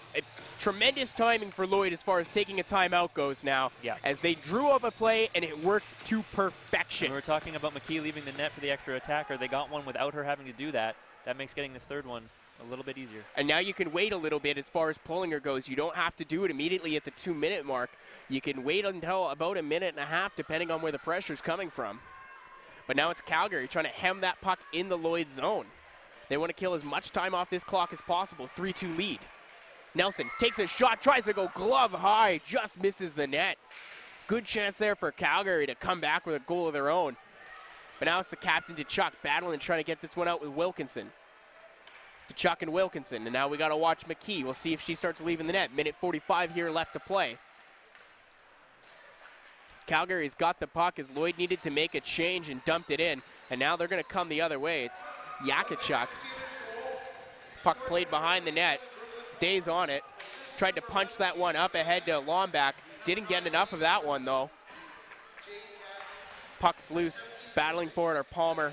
tremendous timing for Lloyd as far as taking a timeout goes now. Yeah. As they drew up a play, and it worked to perfection. We were talking about McKee leaving the net for the extra attacker. They got one without her having to do that. That makes getting this third one a little bit easier. And now you can wait a little bit as far as pulling her goes. You don't have to do it immediately at the 2-minute mark. You can wait until about 1.5 minutes depending on where the pressure's coming from. But now it's Calgary trying to hem that puck in the Lloyd zone. They want to kill as much time off this clock as possible. 3-2 lead. Nelson takes a shot, tries to go glove high, just misses the net. Good chance there for Calgary to come back with a goal of their own. But now it's the captain, Chuck, battling, trying to get this one out with Wilkinson. Chuck and Wilkinson, and now we got to watch McKee. We'll see if she starts leaving the net. Minute 45 here left to play. Calgary's got the puck as Lloyd needed to make a change and dumped it in. And now they're going to come the other way. It's Yakachuk. Puck played behind the net. Day's on it. Tried to punch that one up ahead to Lombak. Didn't get enough of that one, though. Puck's loose. Battling for it are Palmer.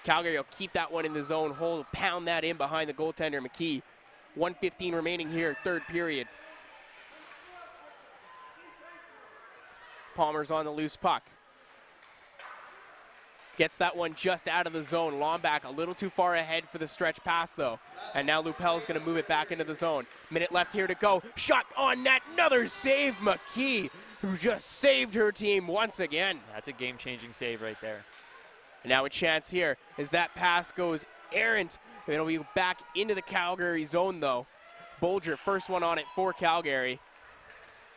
Calgary will keep that one in the zone. Hold, pound that in behind the goaltender, McKee. 1:15 remaining here, third period. Palmer's on the loose puck. Gets that one just out of the zone. Lombak a little too far ahead for the stretch pass, though. And now Lupel's going to move it back into the zone. Minute left here to go. Shot on net. Another save, McKee, who just saved her team once again. That's a game-changing save right there. And now a chance here as that pass goes errant. It'll be back into the Calgary zone, though. Bolger, first one on it for Calgary.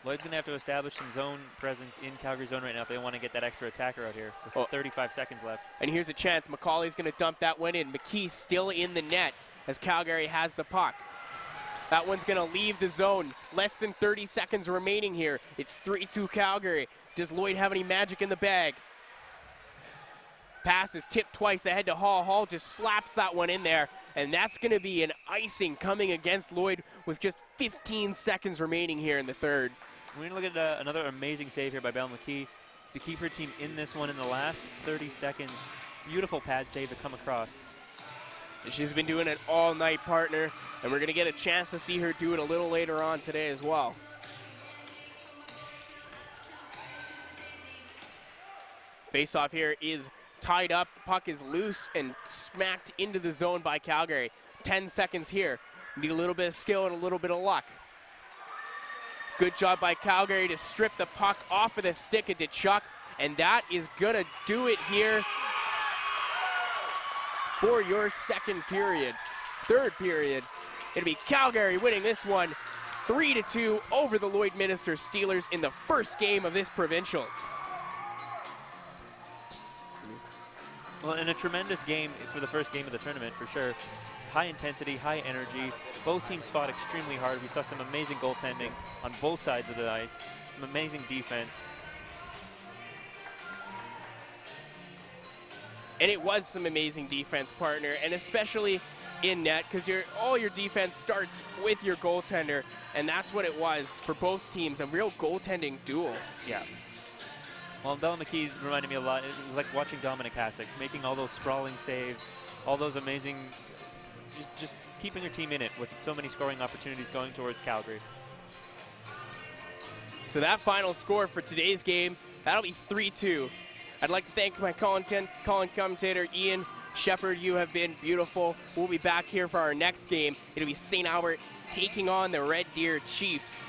Lloyd's going to have to establish some zone presence in Calgary zone right now if they want to get that extra attacker out here with 35 seconds left. And here's a chance. McCauley's going to dump that one in. McKee still in the net as Calgary has the puck. That one's going to leave the zone. Less than 30 seconds remaining here. It's 3-2 Calgary. Does Lloyd have any magic in the bag? Pass is tipped twice ahead to Hall. Hall just slaps that one in there, and that's going to be an icing coming against Lloyd with just 15 seconds remaining here in the third. We're going to look at another amazing save here by Belle McKee to keep her team in this one in the last 30 seconds. Beautiful pad save to come across. She's been doing it all night, partner, and we're going to get a chance to see her do it a little later on today as well. Face-off here is tied up. Puck is loose and smacked into the zone by Calgary. 10 seconds here. Need a little bit of skill and a little bit of luck. Good job by Calgary to strip the puck off of the stick of Tkachuk, and that is going to do it here for your third period. It'll be Calgary winning this one 3-2 over the Lloydminster Steelers in the first game of this Provincials. Well, and a tremendous game for the first game of the tournament, for sure. High intensity, high energy. Both teams fought extremely hard. We saw some amazing goaltending on both sides of the ice, some amazing defense. And it was some amazing defense, partner, and especially in net, because all your defense starts with your goaltender, and that's what it was for both teams, a real goaltending duel. Yeah. Well, Belle McKee reminded me a lot. It was like watching Dominic Hasek, making all those sprawling saves, all those amazing, just keeping your team in it with so many scoring opportunities going towards Calgary. So that final score for today's game, that'll be 3-2. I'd like to thank my calling commentator, Ian Shepard. You have been beautiful. We'll be back here for our next game. It'll be St. Albert taking on the Red Deer Chiefs.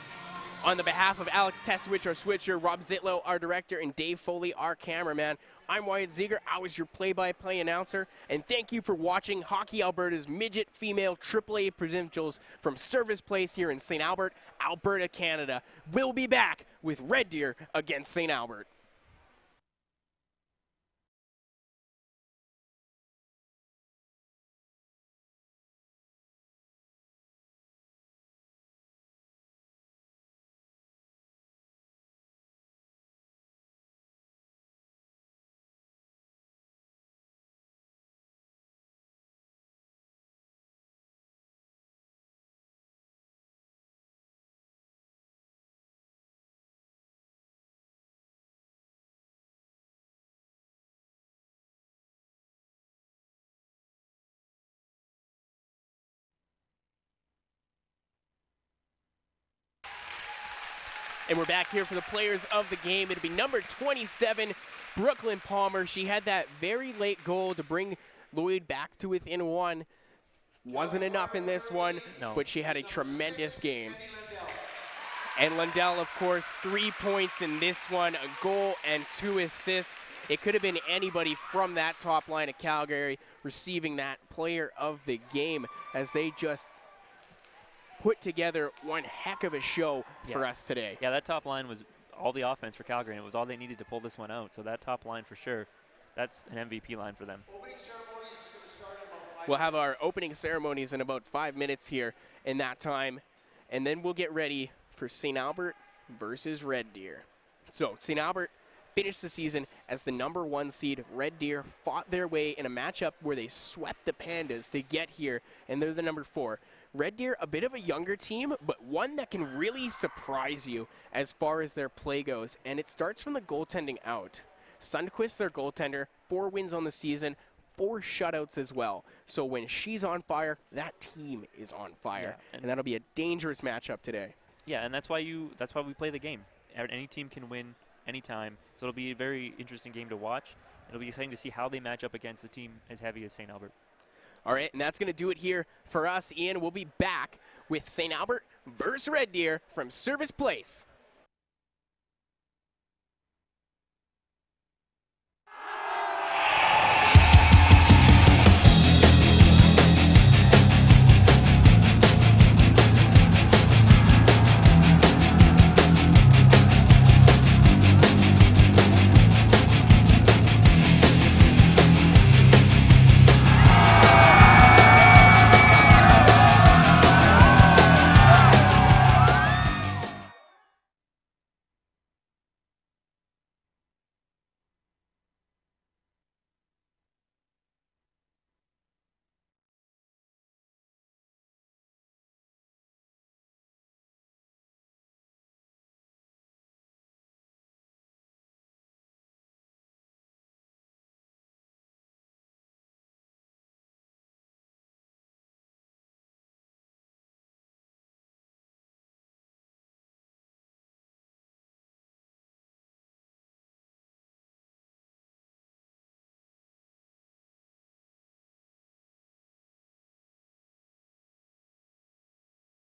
On the behalf of Alex Testowich, our switcher, Rob Zitlow, our director, and Dave Foley, our cameraman, I'm Wyatt Ziegler. I was your play-by-play announcer, and thank you for watching Hockey Alberta's Midget Female AAA Provincials from Servus Place here in St. Albert, Alberta, Canada. We'll be back with Red Deer against St. Albert. And we're back here for the players of the game. It'll be number 27, Brooklyn Palmer. She had that very late goal to bring Lloyd back to within one. Wasn't enough in this one, but she had a tremendous game. And Lundell, of course, 3 points in this one, a goal and 2 assists. It could have been anybody from that top line of Calgary receiving that player of the game, as they just put together one heck of a show for us today. Yeah, that top line was all the offense for Calgary, and it was all they needed to pull this one out. So that top line for sure, that's an MVP line for them. We'll have our opening ceremonies in about 5 minutes here in that time, and then we'll get ready for St. Albert versus Red Deer. So St. Albert finished the season as the #1 seed. Red Deer fought their way in a matchup where they swept the Pandas to get here, and they're the #4. Red Deer, a bit of a younger team, but one that can really surprise you as far as their play goes, and it starts from the goaltending out. Sundquist, their goaltender, 4 wins on the season, 4 shutouts as well. So when she's on fire, that team is on fire, and that'll be a dangerous matchup today. Yeah, and that's why we play the game. Any team can win anytime, so it'll be a very interesting game to watch. It'll be exciting to see how they match up against a team as heavy as St. Albert. All right, and that's going to do it here for us, Ian. We'll be back with St. Albert versus Red Deer from Servus Place.